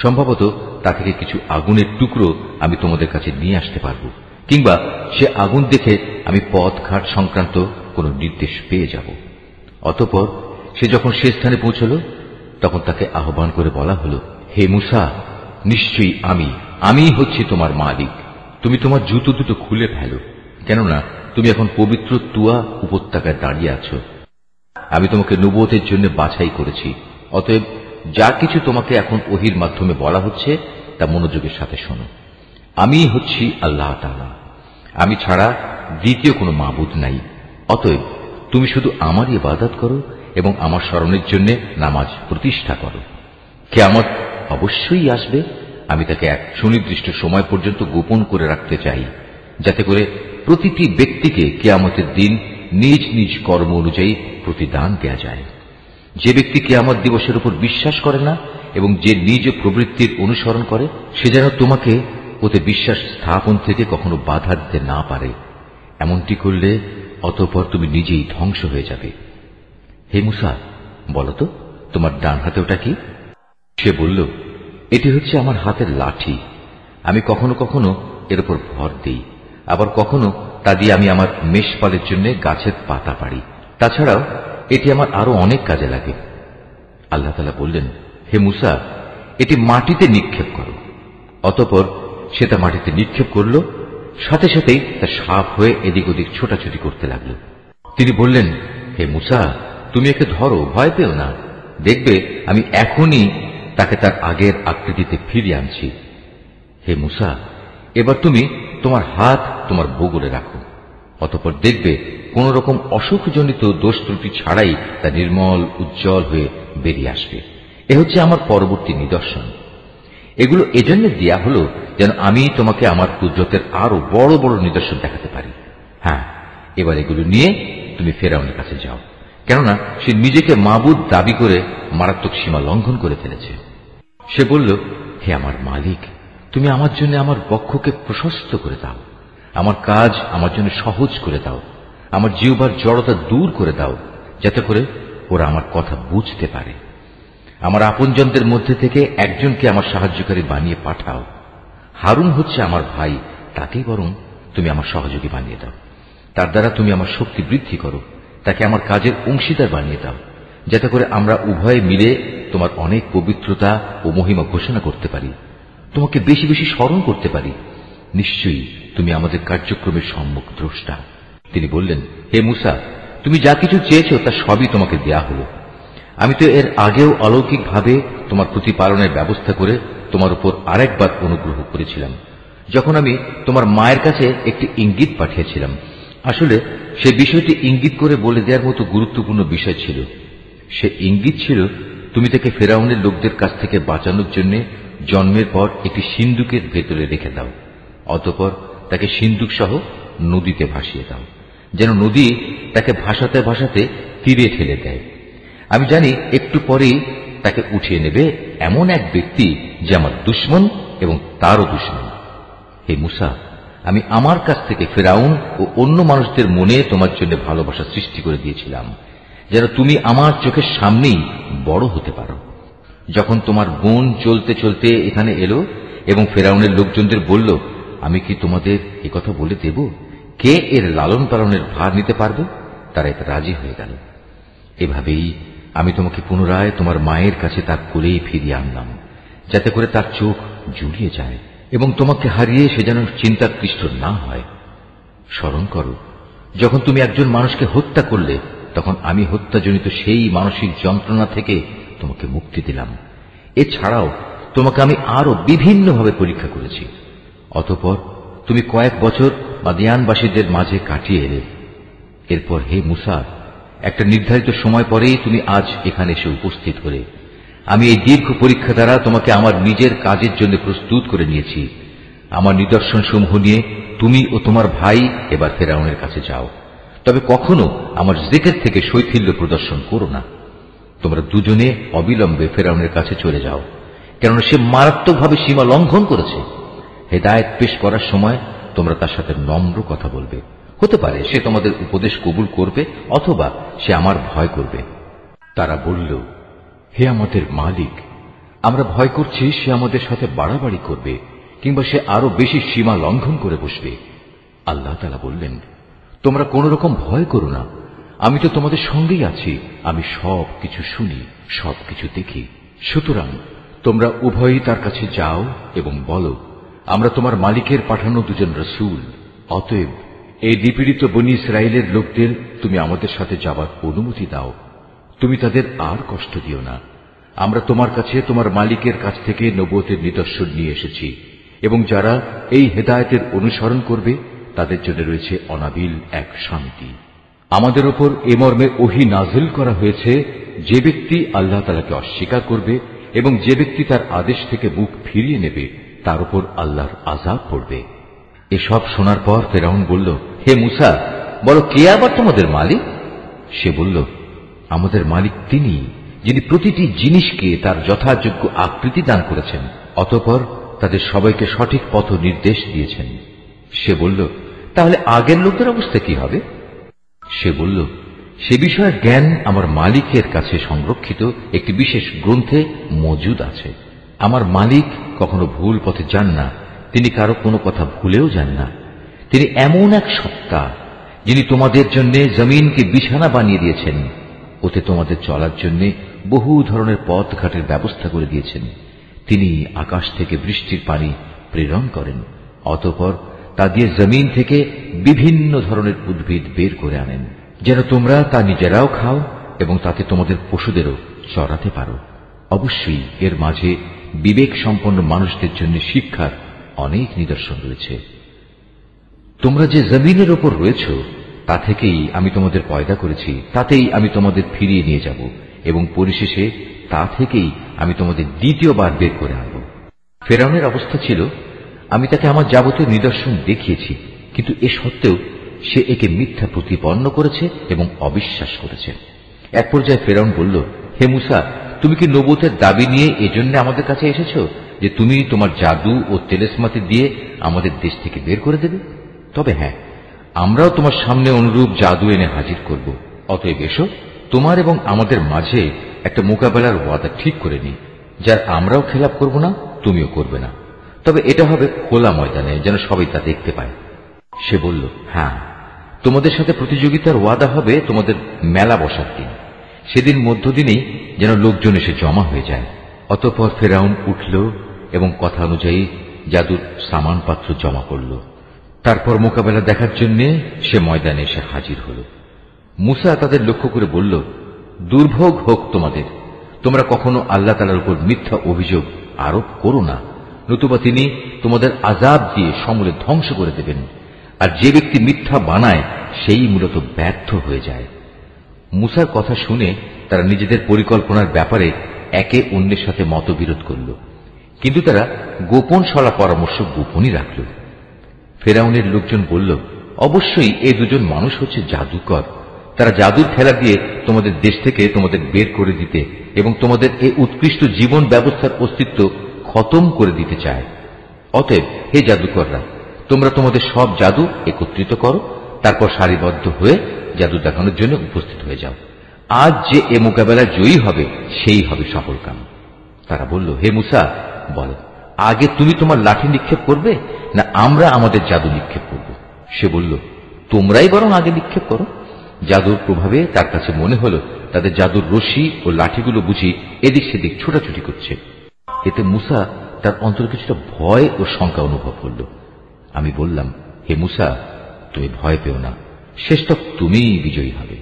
[SPEAKER 1] সম্ভবত তা থেকে কিছু আগুনের টুকরো আমি তোমাদের কাছে নিয়ে আসতে পারব, কিংবা সে আগুন দেখে আমি পথঘাট সংক্রান্ত কোন নির্দেশ পেয়ে যাব। অতঃপর সে যখন সে স্থানে পৌঁছল তখন তাকে আহ্বান করে বলা হল, হে মুসা, নিশ্চয়ই আমি হচ্ছি তোমার মালিক। তুমি তোমার জুতো দুটো খুলে ফেলো, কেননা তুমি এখন পবিত্র তুয়া উপত্যকায় দাঁড়িয়ে আছো। আমি তোমাকে নবুয়তের জন্য বাছাই করেছি। অতএব যা কিছু তোমাকে এখন ওহীর মাধ্যমে বলা হচ্ছে তা মনোযোগের সাথে শোনো। আমি হচ্ছি আল্লাহ তাআলা, আমি ছাড়া দ্বিতীয় কোনো মাবুদ নাই। অতএব তুমি শুধু আমারই ইবাদত করো এবং আমার স্মরণের জন্য নামাজ প্রতিষ্ঠা করো। কিয়ামত অবশ্যই আসবে, আমি তাকে এক সুনির্দিষ্ট সময় পর্যন্ত গোপন করে রাখতে চাই, যাতে করে প্রতিটি ব্যক্তিকে কিয়ামতের দিন নিজ নিজ কর্ম অনুযায়ী প্রতিদান দেয়া যায়। যে ব্যক্তি কিয়ামত দিবসের উপর বিশ্বাস করে না এবং যে নিজ প্রবৃত্তির অনুসরণ করে, সে যেন তোমাকে ওতে বিশ্বাস স্থাপন থেকে কখনো বাধা দিতে না পারে। এমনটি করলে অতঃপর তুমি নিজেই ধ্বংস হয়ে যাবে। হে মুসা, বলতো তোমার ডান হাতে ওটা কি? সে বলল, এটি হচ্ছে আমার হাতের লাঠি। আমি কখনো কখনো এর উপর ভর দেই, আবার কখনো তা দিয়ে আমি আমার মেষপালের জন্য গাছের পাতা পাড়ি। তাছাড়াও এটি আমার আরো অনেক কাজে লাগে। আল্লাহ তাআলা বললেন, হে মুসা, এটি মাটিতে নিক্ষেপ করো। অতঃপর সে তা মাটিতে নিক্ষেপ করল, সাথে সাথেই তা সাপ হয়ে এদিক ওদিক ছোটাছুটি করতে লাগল। তিনি বললেন, হে মুসা, তুমি একে ধরো, ভয় পেও না, দেখবে আমি এখনই তাকে তার আগের আকৃতিতে ফিরিয়ে আনছি। হে মুসা, এবার তুমি তোমার হাত তোমার বগলে রাখো। অতঃপর দেখবে কোন রকম অসুখজনিত দোষ ত্রুটি ছাড়াই তা নির্মল উজ্জ্বল হয়ে বেরিয়ে আসবে। এ হচ্ছে আমার পরবর্তী নিদর্শন। এগুলো এজন্য দেয়া হলো যেন আমি তোমাকে আমার কুদরতের আরো বড় বড় নিদর্শন দেখাতে পারি। হ্যাঁ, এবার এগুলো নিয়ে তুমি ফেরাউনের কাছে যাও, কেননা সে নিজেকে মাবুদ দাবি করে মারাত্মক সীমা লঙ্ঘন করে ফেলেছে। সে বলল, হে আমার মালিক, তুমি আমার জন্য আমার বক্ষকে প্রশস্ত করে দাও, আমার কাজ আমার জন্য সহজ করে দাও, আমার জিহ্বার জড়তা দূর করে দাও, যাতে করে ওরা আমার কথা বুঝতে পারে। আমার আপনজনদের মধ্যে থেকে একজনকে আমার সাহায্যকারী বানিয়ে পাঠাও। হারুন হচ্ছে আমার ভাই, তাকেই বরং তুমি আমার সহযোগী বানিয়ে দাও। তার দ্বারা তুমি আমার শক্তি বৃদ্ধি করো, তাকে আমার কাজের অংশীদার বানিয়ে দাও, যাতে করে আমরা উভয়ে মিলে তোমার অনেক পবিত্রতা ও মহিমা ঘোষণা করতে পারি, তোমাকে বেশি বেশি স্মরণ করতে পারি। নিশ্চয়ই তুমি আমাদের কার্যক্রমের সম্মুখ দ্রষ্টা। তিনি বললেন, হে মূসা, তুমি যা কিছু চেয়েছ তা সবই তোমাকে দেয়া হলো। আমি তো এর আগেও অলৌকিকভাবে তোমার প্রতিপালনের ব্যবস্থা করে তোমার উপর আরেকবার অনুগ্রহ করেছিলাম, যখন আমি তোমার মায়ের কাছে একটি ইঙ্গিত পাঠিয়েছিলাম। আসলে সে বিষয়টি ইঙ্গিত করে বলে দেওয়ার মতো গুরুত্বপূর্ণ বিষয় ছিল। সে ইঙ্গিত ছিল, তুমি তাকে ফেরাউনের লোকদের কাছ থেকে বাঁচানোর জন্য জন্মের পর একটি সিন্দুকের ভেতরে রেখে দাও, অতঃপর তাকে সিন্দুক সহ নদীতে ভাসিয়ে দাও, যেন নদী তাকে ভাসাতে ভাসাতে তীরে ঠেলে দেয়। আমি জানি একটু পরেই তাকে উঠিয়ে নেবে এমন এক ব্যক্তি যে আমার দুশমন এবং তারও দুশমন। হে মূসা, আমি আমার কাছ থেকে ফেরাউন ও অন্য মানুষদের মনে তোমার জন্য ভালোবাসা সৃষ্টি করে দিয়েছিলাম, যেন তুমি আমার চোখের সামনেই বড় হতে পারো। যখন তোমার বোন চলতে চলতে এখানে এলো এবং ফেরাউনের লোকজনদের বলল, আমি কি তোমাদের একথা বলে দেব কে এর লালন পালনের ভার নিতে পারবে, তারা এতে রাজি হয়ে গেল। এভাবেই আমি তোমাকে পুনরায় তোমার মায়ের কাছে তার কোলেই ফিরিয়ে আনলাম, যাতে করে তার চোখ জুড়িয়ে যায় এবং তোমাকে হারিয়ে সে যেন চিন্তাক্লিষ্ট না হয়। স্মরণ করো, যখন তুমি একজন মানুষকে হত্যা করলে, তখন আমি হত্যাজনিত সেই মানসিক যন্ত্রণা থেকে তোমাকে মুক্তি দিলাম। এছাড়াও তোমাকে আমি আরো বিভিন্নভাবে পরীক্ষা করেছি। অতঃপর তুমি কয়েক বছর মাদিয়ানবাসীদের মাঝে কাটিয়ে এলে। এরপর হে মূসা, একটা নির্ধারিত সময় পরেই তুমি আজ এখানে এসে উপস্থিত হলে। আমি এই দীর্ঘ পরীক্ষা দ্বারা তোমাকে আমার নিজের কাজের জন্য প্রস্তুত করে নিয়েছি। আমার নিদর্শন সমূহ নিয়ে তুমি ও তোমার ভাই এবার ফেরাউনের কাছে যাও, তবে কখনো আমার জিকির থেকে শৈথিল্য প্রদর্শন করো না। তোমরা দুজনে অবিলম্বে ফেরাউনের কাছে চলে যাও, কেননা সে মারাত্মকভাবে সীমা লঙ্ঘন করেছে। হেদায়েত পেশ করার সময় তোমরা তার সাথে নম্র কথা বলবে। হতে পারে সে তোমাদের উপদেশ কবুল করবে, অথবা সে আমার ভয় করবে। তারা বলল, হে আমাদের মালিক, আমরা ভয় করছি সে আমাদের সাথে বাড়াবাড়ি করবে, কিংবা সে আরো বেশি সীমা লঙ্ঘন করে বসবে। আল্লাহ তাআলা বললেন, তোমরা কোন রকম ভয় করো না, আমি তো তোমাদের সঙ্গেই আছি, আমি সব কিছু শুনি, সব কিছু দেখি। সুতরাং তোমরা উভয়ই তার কাছে যাও এবং বলো, আমরা তোমার মালিকের পাঠানো দুজন রসূল। অতএব এই নিপীড়িত বনী ইসরায়েলের লোকদের তুমি আমাদের সাথে যাবার অনুমতি দাও। তুমি তাদের আর কষ্ট দিও না। আমরা তোমার কাছে তোমার মালিকের কাছ থেকে নবুয়তের নিদর্শন নিয়ে এসেছি, এবং যারা এই হেদায়েতের অনুসরণ করবে তাদের জন্য রয়েছে অনাবিল এক শান্তি। আমাদের উপর এ মর্মে ওহী নাযিল করা হয়েছে, যে ব্যক্তি আল্লাহ তাআলাকে অস্বীকার করবে এবং যে ব্যক্তি তার আদেশ থেকে মুখ ফিরিয়ে নেবে, তার উপর আল্লাহর আযাব পড়বে। এসব শোনার পর ফেরাউন বলল, হে মূসা, বলো কে আবার তোমাদের মালিক? সে বলল, আমাদের মালিক তিনি, যিনি প্রতিটি জিনিসকে তার যথাযোগ্য আকৃতি দান করেছেন, অতঃপর তাদের সবাইকে সঠিক পথ নির্দেশ দিয়েছেন। সে বলল, তাহলে আগের লোকদের অবস্থা কি হবে? সে বলল, সে বিষয়ে জ্ঞান আমার মালিকের কাছে সংরক্ষিত একটি বিশেষ গ্রন্থে মজুদ আছে। আমার মালিক কখনো ভুল পথে যান না, তিনি কারো কোনো কথা ভুলেও যান না। তিনি এমন এক সত্তা, যিনি তোমাদের জন্য জমিনকে বিছানা বানিয়ে দিয়েছেন, ওতে তোমাদের চলার জন্য বহু ধরনের পথঘাটের ব্যবস্থা করে দিয়েছেন। তিনি আকাশ থেকে বৃষ্টির পানি প্রেরণ করেন, অতঃপর তা দিয়ে জমিন থেকে বিভিন্ন ধরনের উদ্ভিদ বের করে আনেন, যেন তোমরা তা নিজেরাও খাও এবং তাতে তোমাদের পশুদেরও চড়াতে পারো। অবশ্যই এর মাঝে বিবেক সম্পন্ন মানুষদের জন্য শিক্ষার অনেক নিদর্শন রয়েছে। তোমরা যে জমিনের ওপর রয়েছ তা থেকেই আমি তোমাদের পয়দা করেছি, তাতেই আমি তোমাদের ফিরিয়ে নিয়ে যাব এবং পরিশেষে তা থেকেই আমি তোমাদের দ্বিতীয়বার বের করে আনব। ফেরাউনের অবস্থা ছিল, আমি তাকে আমার যাবতীয় নিদর্শন দেখিয়েছি, কিন্তু এ সত্ত্বেও সে একে মিথ্যা প্রতিপন্ন করেছে এবং অবিশ্বাস করেছে। এক পর্যায়ে ফেরাউন বলল, হে মুসা, তুমি কি নবুয়তের দাবি নিয়ে এজন্য আমাদের কাছে এসেছ যে তুমি তোমার জাদু ও তেলেসমাতি দিয়ে আমাদের দেশ থেকে বের করে দেবে? তবে হ্যাঁ, আমরাও তোমার সামনে অনুরূপ জাদু এনে হাজির করব। অতএব এসো, তোমার এবং আমাদের মাঝে একটা মোকাবেলার ওয়াদা ঠিক করে নিই, যার আমরাও খেলাপ করব না, তুমিও করবে না। তবে এটা হবে খোলা ময়দানে, যেন সবাই তা দেখতে পায়। সে বলল, হ্যাঁ, তোমাদের সাথে প্রতিযোগিতার ওয়াদা হবে তোমাদের মেলা বসার দিন। সেদিন মধ্যদিনেই যেন লোকজন এসে জমা হয়ে যায়। অতঃপর ফেরাউন উঠল এবং কথা অনুযায়ী জাদুর সামানপত্র জমা করল। তারপর মোকাবেলা দেখার জন্য সে ময়দানে এসে হাজির হল। মুসা তাদের লক্ষ্য করে বলল, দুর্ভোগ হোক তোমাদের, তোমরা কখনো আল্লাহ তাআলার উপর মিথ্যা অভিযোগ আরোপ করো না, নতুবা তিনি তোমাদের আযাব দিয়ে সমূলে ধ্বংস করে দেবেন। আর যে ব্যক্তি মিথ্যা বানায় সেই মূলত ব্যর্থ হয়ে যায়। মুসার কথা শুনে তারা নিজেদের পরিকল্পনার ব্যাপারে একে অন্যের সাথে মতবিরোধ করল, কিন্তু তারা গোপন সলা পরামর্শ গোপনই রাখল। ফেরাউনের লোকজন বলল, অবশ্যই এই দুজন মানুষ হচ্ছে জাদুকর। তারা জাদুর খেলা দিয়ে তোমাদের দেশ থেকে তোমাদের বের করে দিতে এবং তোমাদের এই উৎকৃষ্ট জীবন ব্যবস্থার অস্তিত্ব খতম করে দিতে চায়। অতএব হে জাদুকররা, তোমরা তোমাদের সব জাদু একত্রিত করো, তারপর সারিবদ্ধ হয়ে জাদু দেখানোর জন্য উপস্থিত হয়ে যাও। আজ যে এ মোকাবেলায় জয়ী হবে সেই হবে সফলকাম। তারা বলল, হে মুসা, বলো, আগে তুমি তোমার লাঠি নিক্ষেপ করবে না আমরা আমাদের জাদু নিক্ষেপ করব? সে বলল, তোমরাই বরং আগে নিক্ষেপ করো। জাদুর প্রভাবে তার কাছে মনে হল তাদের জাদুর রশি ও লাঠিগুলো বুঝি এদিক সেদিক ছোটাছুটি করছে। এতে মুসা তার অন্তরে কিছুটা ভয় ও শঙ্কা অনুভব করল। আমি বললাম, হে মুসা, তুমি ভয় পেও না, শেষতক তুমিই বিজয়ী হবে।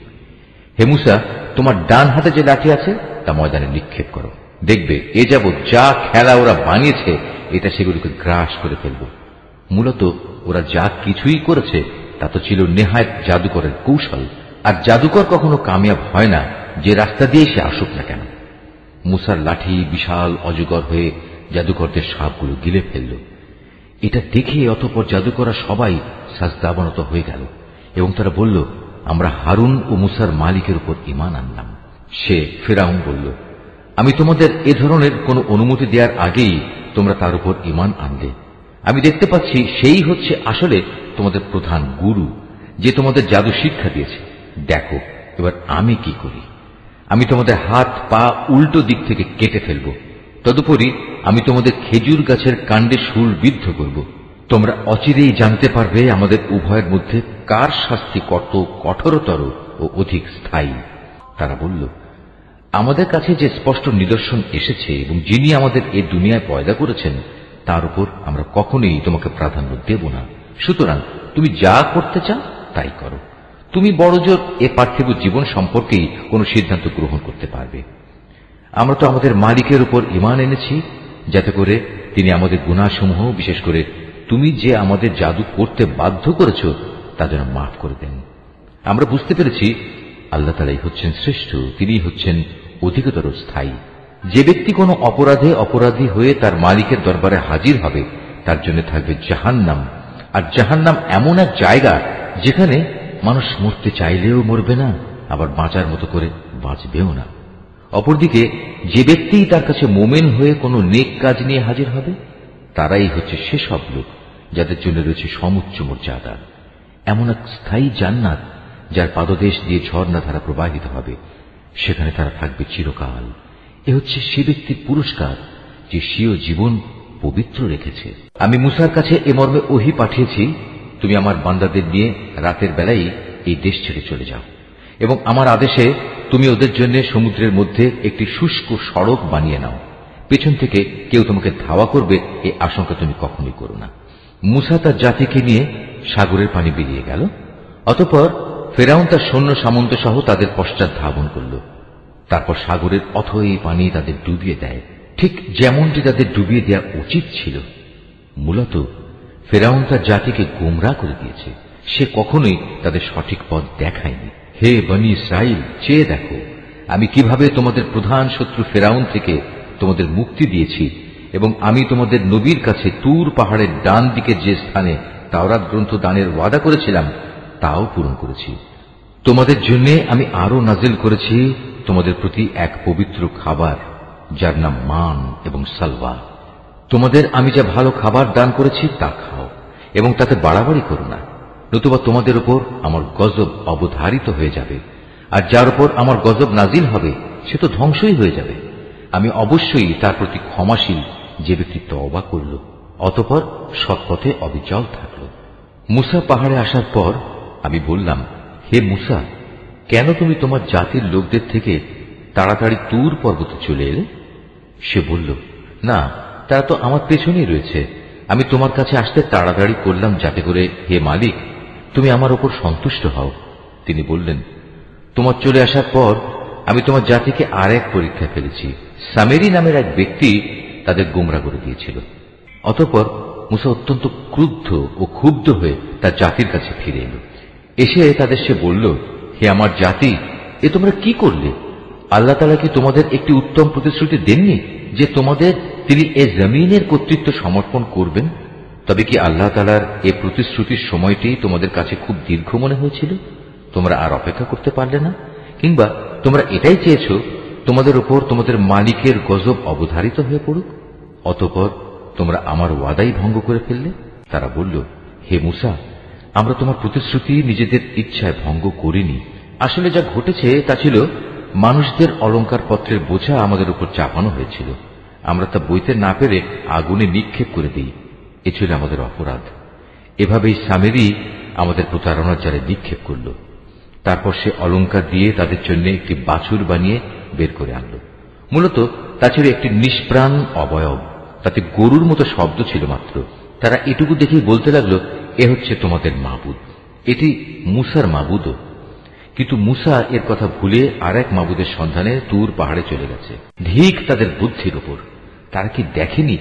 [SPEAKER 1] হে মুসা, তোমার ডান হাতে যে লাঠি আছে তা ময়দানে নিক্ষেপ করো। দেখবে এ যাবৎ যা খেলা ওরা বানিয়েছে এটা সেগুলোকে গ্রাস করে ফেলব। মূলত ওরা যা কিছুই করেছে তা তো ছিল নেহায়েত জাদুকরের কৌশল, আর জাদুকর কখনো কামিয়াব হয় না যে রাস্তা দিয়ে সে আসুক না কেন। মুসার লাঠি বিশাল অজগর হয়ে জাদুকরদের সাপগুলো গিলে ফেলল। এটা দেখে অতঃপর জাদুকররা সবাই সাজদাবনত হয়ে গেল এবং তারা বলল, আমরা হারুন ও মুসার মালিকের উপর ঈমান আনলাম। সে ফেরাউন বলল, আমি তোমাদের এ ধরনের কোন অনুমতি দেওয়ার আগেই তোমরা তার উপর ঈমান আনলে। আমি দেখতে পাচ্ছি সেই হচ্ছে আসলে তোমাদের প্রধান গুরু, যে তোমাদের জাদু শিক্ষা দিয়েছে। দেখো এবার আমি কি করি। আমি তোমাদের হাত পা উল্টো দিক থেকে কেটে ফেলব। তদুপরি আমি তোমাদের খেজুর গাছের কাণ্ডে শুল বিদ্ধ করব। তোমরা অচিরেই জানতে পারবে আমাদের উভয়ের মধ্যে কার শাস্তি কত কঠোরতর ও অধিক স্থায়ী। তারা বলল, আমাদের কাছে যে স্পষ্ট নিদর্শন এসেছে এবং যিনি আমাদের এ দুনিয়ায় পয়দা করেছেন তার উপর আমরা কখনোই তোমাকে প্রাধান্য দেব না। সুতরাং তুমি যা করতে চাও তাই করো। তুমি বড়জোর এ পার্থিব জীবন সম্পর্কেই কোন সিদ্ধান্ত গ্রহণ করতে পারবে। আমরা তো আমাদের মালিকের উপর ঈমান এনেছি, যাতে করে তিনি আমাদের গুনাহসমূহ, বিশেষ করে তুমি যে আমাদের জাদু করতে বাধ্য করেছ তা যেন মাফ করে দেন। আমরা বুঝতে পেরেছি আল্লাহ তাআলাই হচ্ছেন শ্রেষ্ঠ, তিনি হচ্ছেন অধিকতর স্থায়ী। যে ব্যক্তি কোনো অপরাধে অপরাধী হয়ে তার মালিকের দরবারে হাজির হবে তার জন্য থাকবে জাহান্নাম। আর জাহান্নাম এমন এক জায়গা যেখানে মানুষ মরতে চাইলেও মরবে না, আবার বাঁচার মতো করে বাঁচবেও না। অপরদিকে যে ব্যক্তিই তার কাছে মোমেন হয়ে কোনো নেক কাজ নিয়ে হাজির হবে তারাই হচ্ছে সেসব লোক যাদের জন্য রয়েছে সমুচ্চ মর্যাদা, এমন এক স্থায়ী জান্নাত যার পাদদেশ দিয়ে ঝর্ণাধারা প্রবাহিত হবে, সেখানে তারা থাকবে চিরকাল। এ হচ্ছে সে ব্যক্তির পুরস্কার যে স্বীয় জীবন পবিত্র রেখেছে। আমি মুসার কাছে এ মর্মে ওহী পাঠিয়েছি, তুমি আমার বান্দাদের নিয়ে রাতের বেলায় এই দেশ ছেড়ে চলে যাও এবং আমার আদেশে তুমি ওদের জন্য সমুদ্রের মধ্যে একটি শুষ্ক সড়ক বানিয়ে নাও। পেছন থেকে কেউ তোমাকে ধাওয়া করবে এই আশঙ্কা তুমি কখনোই করো না। মুসা তার জাতিকে নিয়ে সাগরের পানি বেরিয়ে গেল। অতঃপর ফেরাউন তার সৈন্য সামন্ত সহ তাদের পশ্চাৎ ধাবন করল। তারপর সাগরের অথই পানি তাদের ডুবিয়ে দেয়, ঠিক যেমনটি তাদের ডুবিয়ে দেওয়া উচিত ছিল। মূলত ফেরাউন তার জাতিকে গোমরাহ করে দিয়েছে সে কখনোই তাদের সঠিক পথ দেখায়নি। হে বনী ইসরাইল, চেয়ে দেখো আমি কিভাবে তোমাদের প্রধান শত্রু ফেরাউন থেকে তোমাদের মুক্তি দিয়েছি, এবং আমি তোমাদের নবীর কাছে তুর পাহাড়ের ডান দিকে যে স্থানে তাওরাত গ্রন্থ দানের ওয়াদা করেছিলাম তাও পূরণ করেছি। তোমাদের জন্য আমি আরো নাজিল করেছি তোমাদের প্রতি এক পবিত্র খাবার, যার নাম মান এবং সালওয়া। তোমাদের আমি যা ভালো খাবার দান করেছি তা খাও এবং তাতে বাড়াবাড়ি করো না, নতুবা তোমাদের উপর আমার গজব অবধারিত হয়ে যাবে, আর যার উপর আমার গজব নাজিল হবে সে তো ধ্বংসই হয়ে যাবে। আমি অবশ্যই তার প্রতি ক্ষমাশীল যে ব্যক্তি তওবা করল, অতঃপর সৎপথে অবিচল থাকল। মুসা পাহাড়ে আসার পর আমি বললাম, হে মুসা, কেন তুমি তোমার জাতির লোকদের থেকে তাড়াতাড়ি তুর পর্বতে চলে এলে? সে বলল, না, তারা তো আমার পেছনেই রয়েছে। আমি তোমার কাছে আসতে তাড়াতাড়ি করলাম যাতে করে, হে মালিক, তুমি আমার উপর সন্তুষ্ট হও। তিনি বললেন, তোমার চলে আসার পর আমি তোমার জাতিকে আর এক পরীক্ষায় ফেলেছি। সামেরি নামের এক ব্যক্তি তাদের গোমরা করে দিয়েছিল। অতঃপর মুসা অত্যন্ত ক্রুদ্ধ ও ক্ষুব্ধ হয়ে তার জাতির কাছে ফিরে এল। এসে তাদের সে বলল, হে আমার জাতি, এ তোমরা কি করলে? আল্লাহ তাআলা কি তোমাদের একটি উত্তম প্রতিশ্রুতি দেননি যে তোমাদের তিনি এ জমিনের কর্তৃত্ব সমর্পণ করবেন? তবে কি আল্লাহ তাআলার এ প্রতিশ্রুতির সময়টি তোমাদের কাছে খুব দীর্ঘ মনে হয়েছিল? তোমরা আর অপেক্ষা করতে পারলে না? কিংবা তোমরা এটাই চেয়েছ তোমাদের উপর তোমাদের মালিকের গজব অবধারিত হয়ে পড়ুক, অতঃপর তোমরা আমার ওয়াদাই ভঙ্গ করে ফেললে? তারা বলল, হে মুসা, আমরা তোমার প্রতিশ্রুতি নিজেদের ইচ্ছায় ভঙ্গ করিনি। আসলে যা ঘটেছে তা ছিল, মানুষদের অলংকার পত্রের বোঝা আমাদের উপর চাপানো হয়েছিল, আমরা তা বইতে না পেরে আগুনে নিক্ষেপ করে দিই। এ ছিল আমাদের অপরাধ। এভাবেই সামেরি আমাদের প্রতারণার জালে নিক্ষেপ করল। তারপর সে অলংকার দিয়ে তাদের জন্য একটি বাছুর বানিয়ে বের করে আনল। মূলত তা ছিল একটি নিষ্প্রাণ অবয়ব, তাতে গরুর মতো শব্দ ছিল মাত্র। তারা এটুকু দেখেই বলতে লাগলো, এ হচ্ছে তোমাদের মাবুদ, এটি মুসার মাবুদও। কিন্তু মুসা এর কথা ভুলে আর এক মাবুদের সন্ধানে তুর পাহাড়ে চলে গেছে। ধিক তাদের বুদ্ধির উপর! তারা কি দেখেনি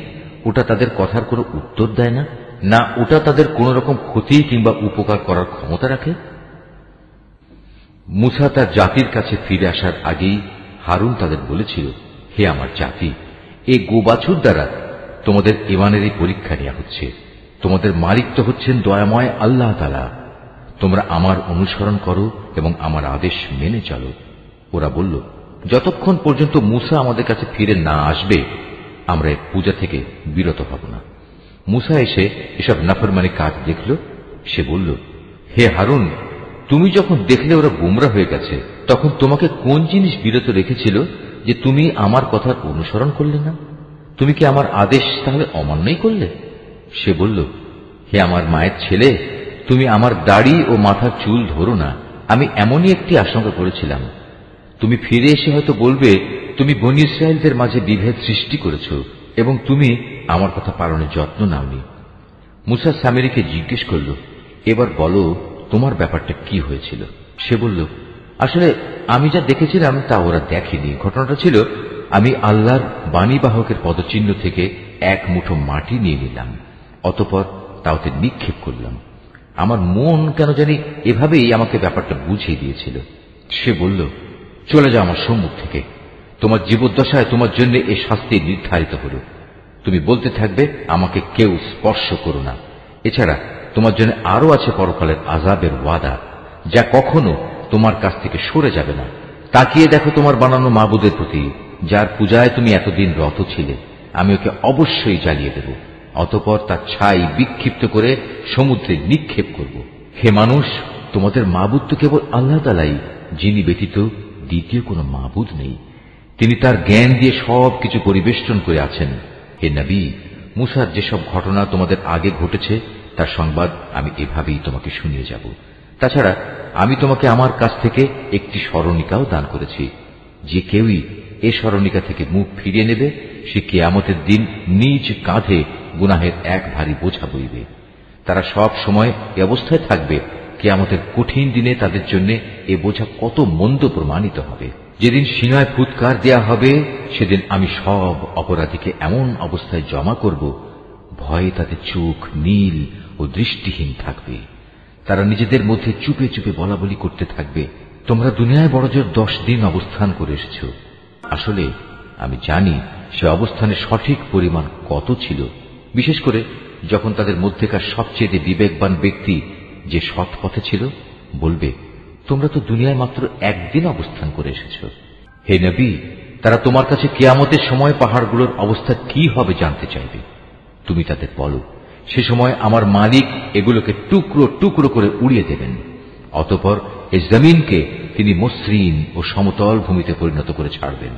[SPEAKER 1] ওটা তাদের কথার কোনো উত্তর দেয় না, না ওটা তাদের কোন রকম ক্ষতি কিংবা উপকার করার ক্ষমতা রাখে? মুসা তার জাতির কাছে ফিরে আসার আগেই হারুন তাদের বলেছিল, হে আমার জাতি, এই গোবাছুর দ্বারা তোমাদের ঈমানেরই পরীক্ষা নেওয়া হচ্ছে। তোমাদের মালিক তো হচ্ছেন দয়াময় আল্লাহ তাআলা। তোমরা আমার অনুসরণ করো এবং আমার আদেশ মেনে চলো। ওরা বলল, যতক্ষণ পর্যন্ত মুসা আমাদের কাছে ফিরে না আসবে আমরা এই পূজা থেকে বিরত হব না। মুসা এসে এসব নাফরমানি কাজ দেখল। সে বলল, হে হারুন, তুমি যখন দেখলে ওরা গোমরা হয়ে গেছে, তখন তোমাকে কোন জিনিস বিরত রেখেছিল যে তুমি আমার কথার অনুসরণ করলে না? তুমি কি আমার আদেশ তাহলে অমান্যই করলে? সে বলল, হে আমার মায়ের ছেলে, তুমি আমার দাড়ি ও মাথার চুল ধরো না। আমি এমনই একটি আশঙ্কা করেছিলাম। তুমি ফিরে এসে হয়তো বলবে তুমি বনী ইসরায়েলদের মাঝে বিভেদ সৃষ্টি করেছ এবং তুমি আমার কথা পালনের যত্ন নাওনি। মুসা সামেরীকে জিজ্ঞেস করল, এবার বলো তোমার ব্যাপারটা কি হয়েছিল? সে বলল, আসলে আমি যা দেখেছিলাম তা ওরা দেখেনি। ঘটনাটা ছিল, আমি আল্লাহর বাণীবাহকের পদচিহ্ন থেকে এক মুঠো মাটি নিয়ে নিলাম, অতঃপর তা ওতে নিক্ষেপ করলাম। আমার মন কেন জানি এভাবেই আমাকে ব্যাপারটা বুঝিয়ে দিয়েছিল। সে বলল, চলে যাও আমার সম্মুখ থেকে, তোমার জীবদ্দশায় তোমার জন্য এ শাস্তি নির্ধারিত হল। তুমি বলতে থাকবে, আমাকে কেউ স্পর্শ করো না। এছাড়া তোমার জন্য আরো আছে পরকালের আযাবের ওয়াদা, যা কখনো তোমার কাছ থেকে সরে যাবে না। তাকিয়ে দেখো তোমার বানানো মাবুদের প্রতি, যার পূজায় তুমি এতদিন রত ছিলে। আমি ওকে অবশ্যই জ্বালিয়ে দেব, অতঃপর তার ছাই বিক্ষিপ্ত করে সমুদ্রে নিক্ষেপ করব। হে মানুষ, তোমাদের মাবুদ তো কেবল আল্লাহ তাআলাই, যিনি ব্যতীত দ্বিতীয় কোনো মাবুদ নেই। তিনি তার জ্ঞান দিয়ে সবকিছু পরিবেষ্টন করে আছেন। হে নবী, মুসার যেসব ঘটনা তোমাদের আগে ঘটেছে তার সংবাদ আমি এভাবেই তোমাকে শুনিয়ে যাব। তাছাড়া আমি তোমাকে আমার কাছ থেকে একটি স্মরণিকাও দান করেছি। যে কেউই এ স্মরণিকা থেকে মুখ ফিরিয়ে নেবে সে কিয়ামতের দিন নিজ কাঁধে গুনাহের এক ভারী বোঝা বইবে। তারা সব সময় এ অবস্থায় থাকবে, কিয়ামতের কঠিন দিনে তাদের জন্য এ বোঝা কত মন্দ প্রমাণিত হবে। যেদিন সিনায় ফুৎকার দেয়া হবে সেদিন আমি সব অপরাধীকে এমন অবস্থায় জমা করব, ভয়ে তাদের চোখ নীল ও দৃষ্টিহীন থাকবে। তারা নিজেদের মধ্যে চুপে চুপে বলাবলি করতে থাকবে, তোমরা দুনিয়ায় বড়জোর 10 দিন অবস্থান করে এসেছ। আসলে আমি জানি সে অবস্থানের সঠিক পরিমাণ কত ছিল, বিশেষ করে যখন তাদের মধ্যেকার সবচেয়ে বিবেকবান ব্যক্তি যে সৎ পথে ছিল বলবে, তোমরা তো দুনিয়ায় মাত্র 1 দিন অবস্থান করে এসেছ। হে নবী, তারা তোমার কাছে কিয়ামতের সময় পাহাড়গুলোর অবস্থা কি হবে জানতে চাইবে। তুমি তাদের বলো, সে সময় আমার মালিক এগুলোকে টুকরো টুকরো করে উড়িয়ে দেবেন। অতঃপর এই জমিনকে তিনি মসৃণ ও সমতল ভূমিতে পরিণত করে ছাড়বেন।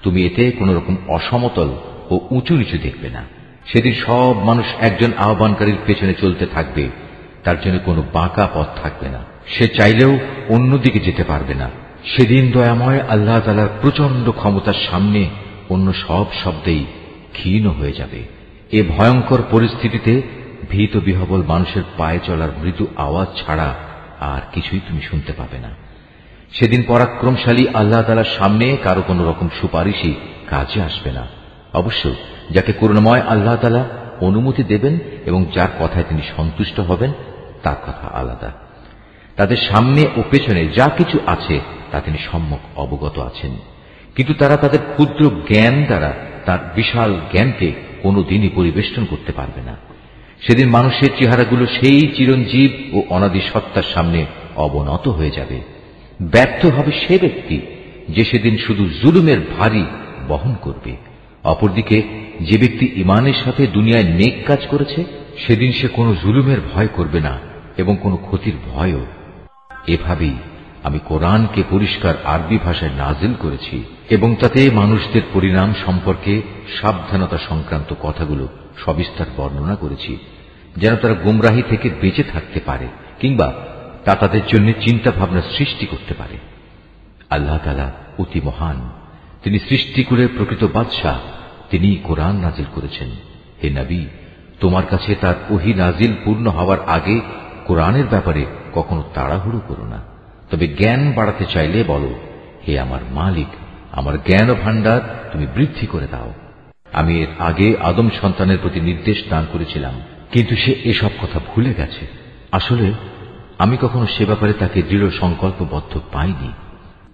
[SPEAKER 1] তুমি এতে কোন রকম অসমতল ও উঁচু নিচু দেখবে না। সেদিন সব মানুষ একজন আহ্বানকারীর পেছনে চলতে থাকবে, তার জন্য কোনো বাঁকা পথ থাকবে না। সে চাইলেও অন্যদিকে যেতে পারবে না। সেদিন দয়াময় আল্লাহ তাআলার প্রচন্ড ক্ষমতার সামনে অন্য সব শব্দেই ক্ষীণ হয়ে যাবে। এ ভয়ঙ্কর পরিস্থিতিতে ভীত বিহবল মানুষের পায়ে চলার মৃদু আওয়াজ ছাড়া আর কিছুই তুমি শুনতে পাবে না। সেদিন পরাক্রমশালী আল্লাহ তাআলার সামনে কারো কোন রকম সুপারিশই কাজে আসবে না। অবশ্য যাকে করুণাময় আল্লাহ তাআলা অনুমতি দেবেন এবং যার কথায় তিনি সন্তুষ্ট হবেন তার কথা আলাদা। তাদের সামনে ও পেছনে যা কিছু আছে তা তিনি সম্যক অবগত আছেন, কিন্তু তারা তাদের ক্ষুদ্র জ্ঞান দ্বারা তার বিশাল জ্ঞানকে কোনোদিনই পরিবেষ্টন করতে পারবে না। সেদিন মানুষের চেহারাগুলো সেই চিরঞ্জীব ও অনাদি সত্তার সামনে অবনত হয়ে যাবে। ব্যর্থ হবে সে ব্যক্তি যে সেদিন শুধু জুলুমের ভারী বহন করবে। অপরদিকে যে ব্যক্তি ঈমানের সাথে দুনিয়ায় নেক কাজ করেছে, সেদিন সে কোনো জুলুমের ভয় করবে না এবং কোনো ক্ষতির ভয়ও। এভাবেই আমি কোরআনকে পরিষ্কার আরবি ভাষায় নাজিল করেছি এবং তাতে মানুষদের পরিণাম সম্পর্কে সাবধানতা সংক্রান্ত কথাগুলো সবিস্তার বর্ণনা করেছি, যেন তারা গোমরাহি থেকে বেঁচে থাকতে পারে কিংবা তা তাদের জন্য চিন্তা ভাবনা সৃষ্টি করতে পারে। আল্লাহ তাআলা অতি মহান, তিনি সৃষ্টিকুলের প্রকৃত বাদশাহ, তিনি কোরআন নাজিল করেছেন। হে নবী, তোমার কাছে তার ওহী নাজিল পূর্ণ হওয়ার আগে কোরআনের ব্যাপারে কখনো তাড়াহুড়ো করো না। তবে জ্ঞান বাড়াতে চাইলে বলো, হে আমার মালিক, আমার জ্ঞান ভাণ্ডার তুমি বৃদ্ধি করে দাও। আমি এর আগে আদম সন্তানের প্রতি নির্দেশ দান করেছিলাম, কিন্তু সে এসব কথা ভুলে গেছে। আসলে আমি কখনো সে ব্যাপারে তাকে দৃঢ় সংকল্পবদ্ধ পাইনি।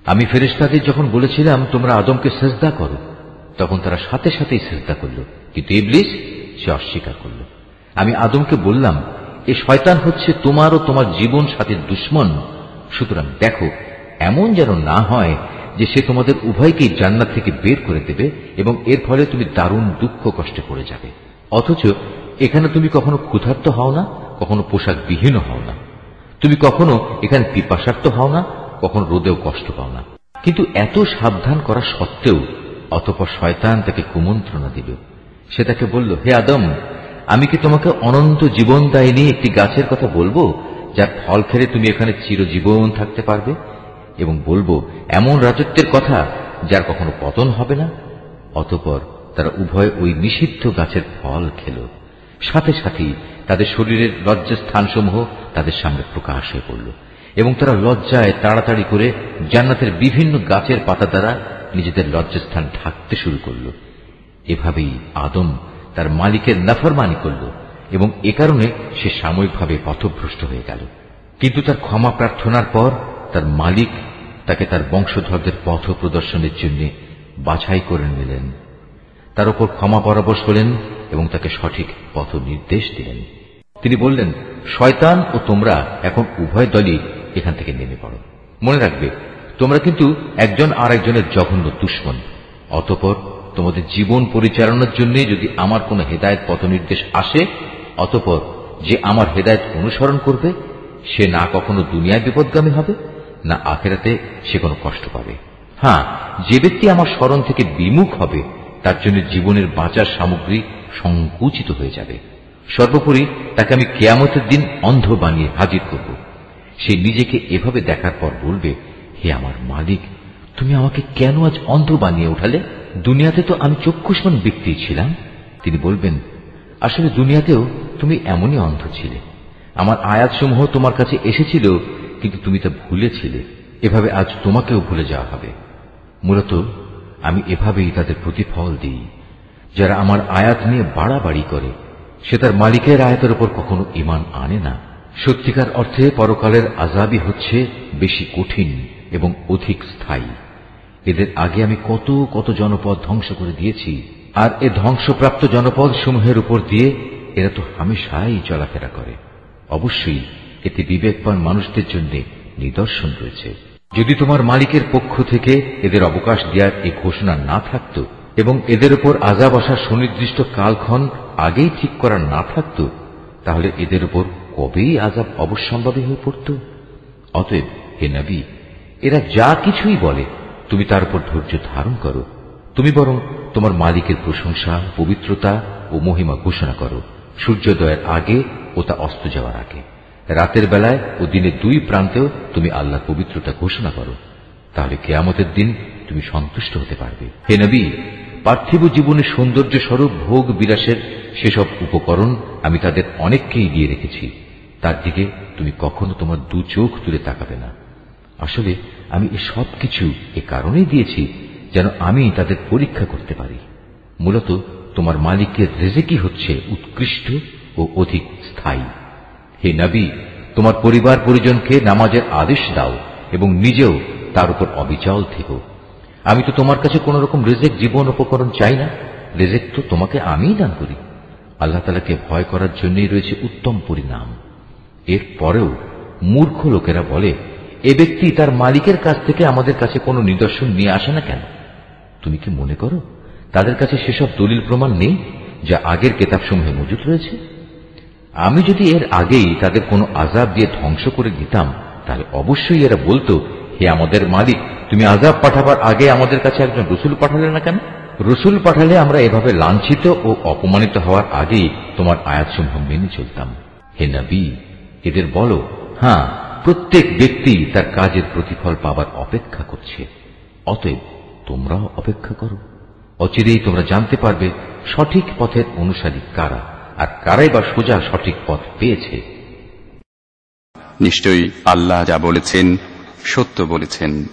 [SPEAKER 1] আমি ফেরেশতাদের যখন বলেছিলাম তোমরা আদমকে সিজদা করো, তখন তারা সাথে সাথেই সিজদা করল, কিন্তু ইবলিস সে অস্বীকার করল। আমি আদমকে বললাম, এ শয়তান হচ্ছে তোমার ও তোমার জীবন সাথীর দুশমন, সুতরাং দেখো এমন যেন না হয় যে সে তোমাদের উভয়কেই জান্নাত থেকে বের করে দেবে এবং এর ফলে তুমি দারুণ দুঃখ কষ্টে পড়ে যাবে। অথচ এখানে তুমি কখনো ক্ষুধার্ত হও না, কখনো পোশাক বিহীন হও না। তুমি কখনো এখানে পিপাসার্ত হও না, কখনো রোদেও কষ্ট পাও না। কিন্তু এত সাবধান করা সত্ত্বেও অতঃপর শয়তান তাকে কুমন্ত্রণা দিল। সে তাকে বলল, হে আদম, আমি কি তোমাকে অনন্ত জীবনদায়িনী একটি গাছের কথা বলবো, যার ফল খেলে তুমি এখানে চিরজীবন থাকতে পারবে, এবং বলবো এমন রাজত্বের কথা যার কখনো পতন হবে না? অতঃপর তারা উভয় ওই নিষিদ্ধ গাছের ফল খেল। সাথে সাথেই তাদের শরীরের লজ্জাস্থানসমূহ তাদের সামনে প্রকাশ হয়ে পড়ল এবং তারা লজ্জায় তাড়াতাড়ি করে জান্নাতের বিভিন্ন গাছের পাতা দ্বারা নিজেদের লজ্জাস্থান ঢাকতে শুরু করল। এভাবেই আদম তার মালিকের নাফরমানি করল এবং এ কারণে সে সাময়িকভাবে পথভ্রষ্ট হয়ে গেল। কিন্তু তার ক্ষমা প্রার্থনার পর তার মালিক তাকে তার বংশধরদের পথ প্রদর্শনের জন্য বাছাই করে নিলেন, তার উপর ক্ষমা পরবশ হলেন এবং তাকে সঠিক পথ নির্দেশ দিলেন। তিনি বললেন, শয়তান ও তোমরা এখন উভয় দলই এখান থেকে নেমে পড়ো। মনে রাখবে, তোমরা কিন্তু একজন আর একজনের জঘন্য দুশমন। অতঃপর তোমাদের জীবন পরিচালনার জন্য যদি আমার কোন হেদায়েত পথ নির্দেশ আসে, অতঃপর যে আমার হেদায়েত অনুসরণ করবে সে না কখনো দুনিয়ায় বিপদগামী হবে, না আখেরাতে সে কোনো কষ্ট পাবে। হ্যাঁ, যে ব্যক্তি আমার স্মরণ থেকে বিমুখ হবে তার জন্য জীবনের বাঁচার সামগ্রী সংকুচিত হয়ে যাবে। সর্বোপরি তাকে আমি কিয়ামতের দিন অন্ধ বানিয়ে হাজির করব। সে নিজেকে এভাবে দেখার পর বলবে, হে আমার মালিক, তুমি আমাকে কেন আজ অন্ধ বানিয়ে উঠালে? দুনিয়াতে তো আমি চক্ষুষ্মান ব্যক্তি ছিলাম। তিনি বলবেন, আসলে দুনিয়াতেও তুমি এমনই অন্ধ ছিলে। আমার আয়াতসমূহ তোমার কাছে এসেছিল, কিন্তু তুমি তা ভুলেছিলে। এভাবে আজ তোমাকেও ভুলে যাওয়া হবে। মূলত আমি এভাবেই তাদের প্রতিফল দিই। যারা আমার আয়াত নিয়ে বাড়াবাড়ি করে সে তার মালিকের আয়াতের উপর কখনো ঈমান আনে না। সত্যিকার অর্থে পরকালের আযাবই হচ্ছে বেশি কঠিন এবং অধিক স্থায়ী। এদের আগে আমি কত কত জনপদ ধ্বংস করে দিয়েছি, আর এ ধ্বংসপ্রাপ্ত জনপদ সমূহের উপর দিয়ে এরা তো হামেশাই চলাফেরা করে। অবশ্যই এতে বিবেকবান মানুষদের জন্য নিদর্শন রয়েছে। যদি তোমার মালিকের পক্ষ থেকে এদের অবকাশ দেওয়ার এই ঘোষণা না থাকত এবং এদের উপর আযাব আসার সুনির্দিষ্ট কালক্ষণ আগেই ঠিক করা না থাকত, তাহলে এদের উপর কবেই আযাব অবশ্যম্ভাবী হয়ে পড়ত। অতএব হে নবী, এরা যা কিছুই বলে তুমি তার উপর ধৈর্য ধারণ করো। তুমি বরং তোমার মালিকের প্রশংসা, পবিত্রতা ও মহিমা ঘোষণা করো সূর্যোদয়ের আগে ও তা অস্ত যাওয়ার আগে। রাতের বেলায় ও দিনের দুই প্রান্তেও তুমি আল্লাহর পবিত্রতা ঘোষণা করো। তাহলে কিয়ামতের দিন তুমি সন্তুষ্ট হতে পারবে। হে নবী, পার্থিব জীবনের সৌন্দর্য স্বরূপ ভোগ বিলাসের সেসব উপকরণ আমি তাদের অনেককেই দিয়ে রেখেছি। তার দিকে তুমি কখনো তোমার দু চোখ তুলে তাকাবে না। আসলে আমি এ সব কিছু এ কারণেই দিয়েছি যেন আমি তাদের পরীক্ষা করতে পারি। মূলত তোমার মালিকের রিজিকই হচ্ছে উৎকৃষ্ট ও অধিক স্থায়ী। হে নবী, তোমার পরিবার পরিজনকে নামাজের আদেশ দাও এবং নিজেও তার উপর অবিচল থেকো। আমি তো তোমার কাছে কোন রকম রিজিক জীবন উপকরণ চাই না। রিজিক তো তোমাকে আমিই দান করি। আল্লাহ তাআলাকে ভয় করার জন্যই রয়েছে উত্তম পরিণাম। এর পরেও মূর্খ লোকেরা বলে, এ ব্যক্তি তার মালিকের কাছ থেকে আমাদের কাছে কোনো নিদর্শন নিয়ে আসে না কেন? তুমি কি মনে করো তাদের কাছে সেসব দলিল প্রমাণ নেই যা আগের কিতাবসমূহে মজুদ রয়েছে? আমি যদি এর আগেই তাদের কোনো আযাব দিয়ে ধ্বংস করে দিতাম, তাহলে অবশ্যই এরা বলতো, হে আমাদের মালিক, তুমি আযাব পাঠাবার আগে আমাদের কাছে একজন রসুল পাঠালে না কেন? রসুল পাঠালে আমরা এভাবে লাঞ্ছিত ও অপমানিত হওয়ার আগেই তোমার আয়াতসমূহ মেনে চলতাম। হে নবী, এদের বলো, হ্যাঁ, প্রত্যেক ব্যক্তি তার কাজের প্রতিফল পাবার অপেক্ষা করছে। অতএব তোমরাও অপেক্ষা করো। অচিরেই তোমরা জানতে পারবে সঠিক পথের অনুসারী কারা, আর কারাই বা সোজা সঠিক পথ পেয়েছে।
[SPEAKER 2] নিশ্চয়ই আল্লাহ যা বলেছেন সত্য বলেছেন।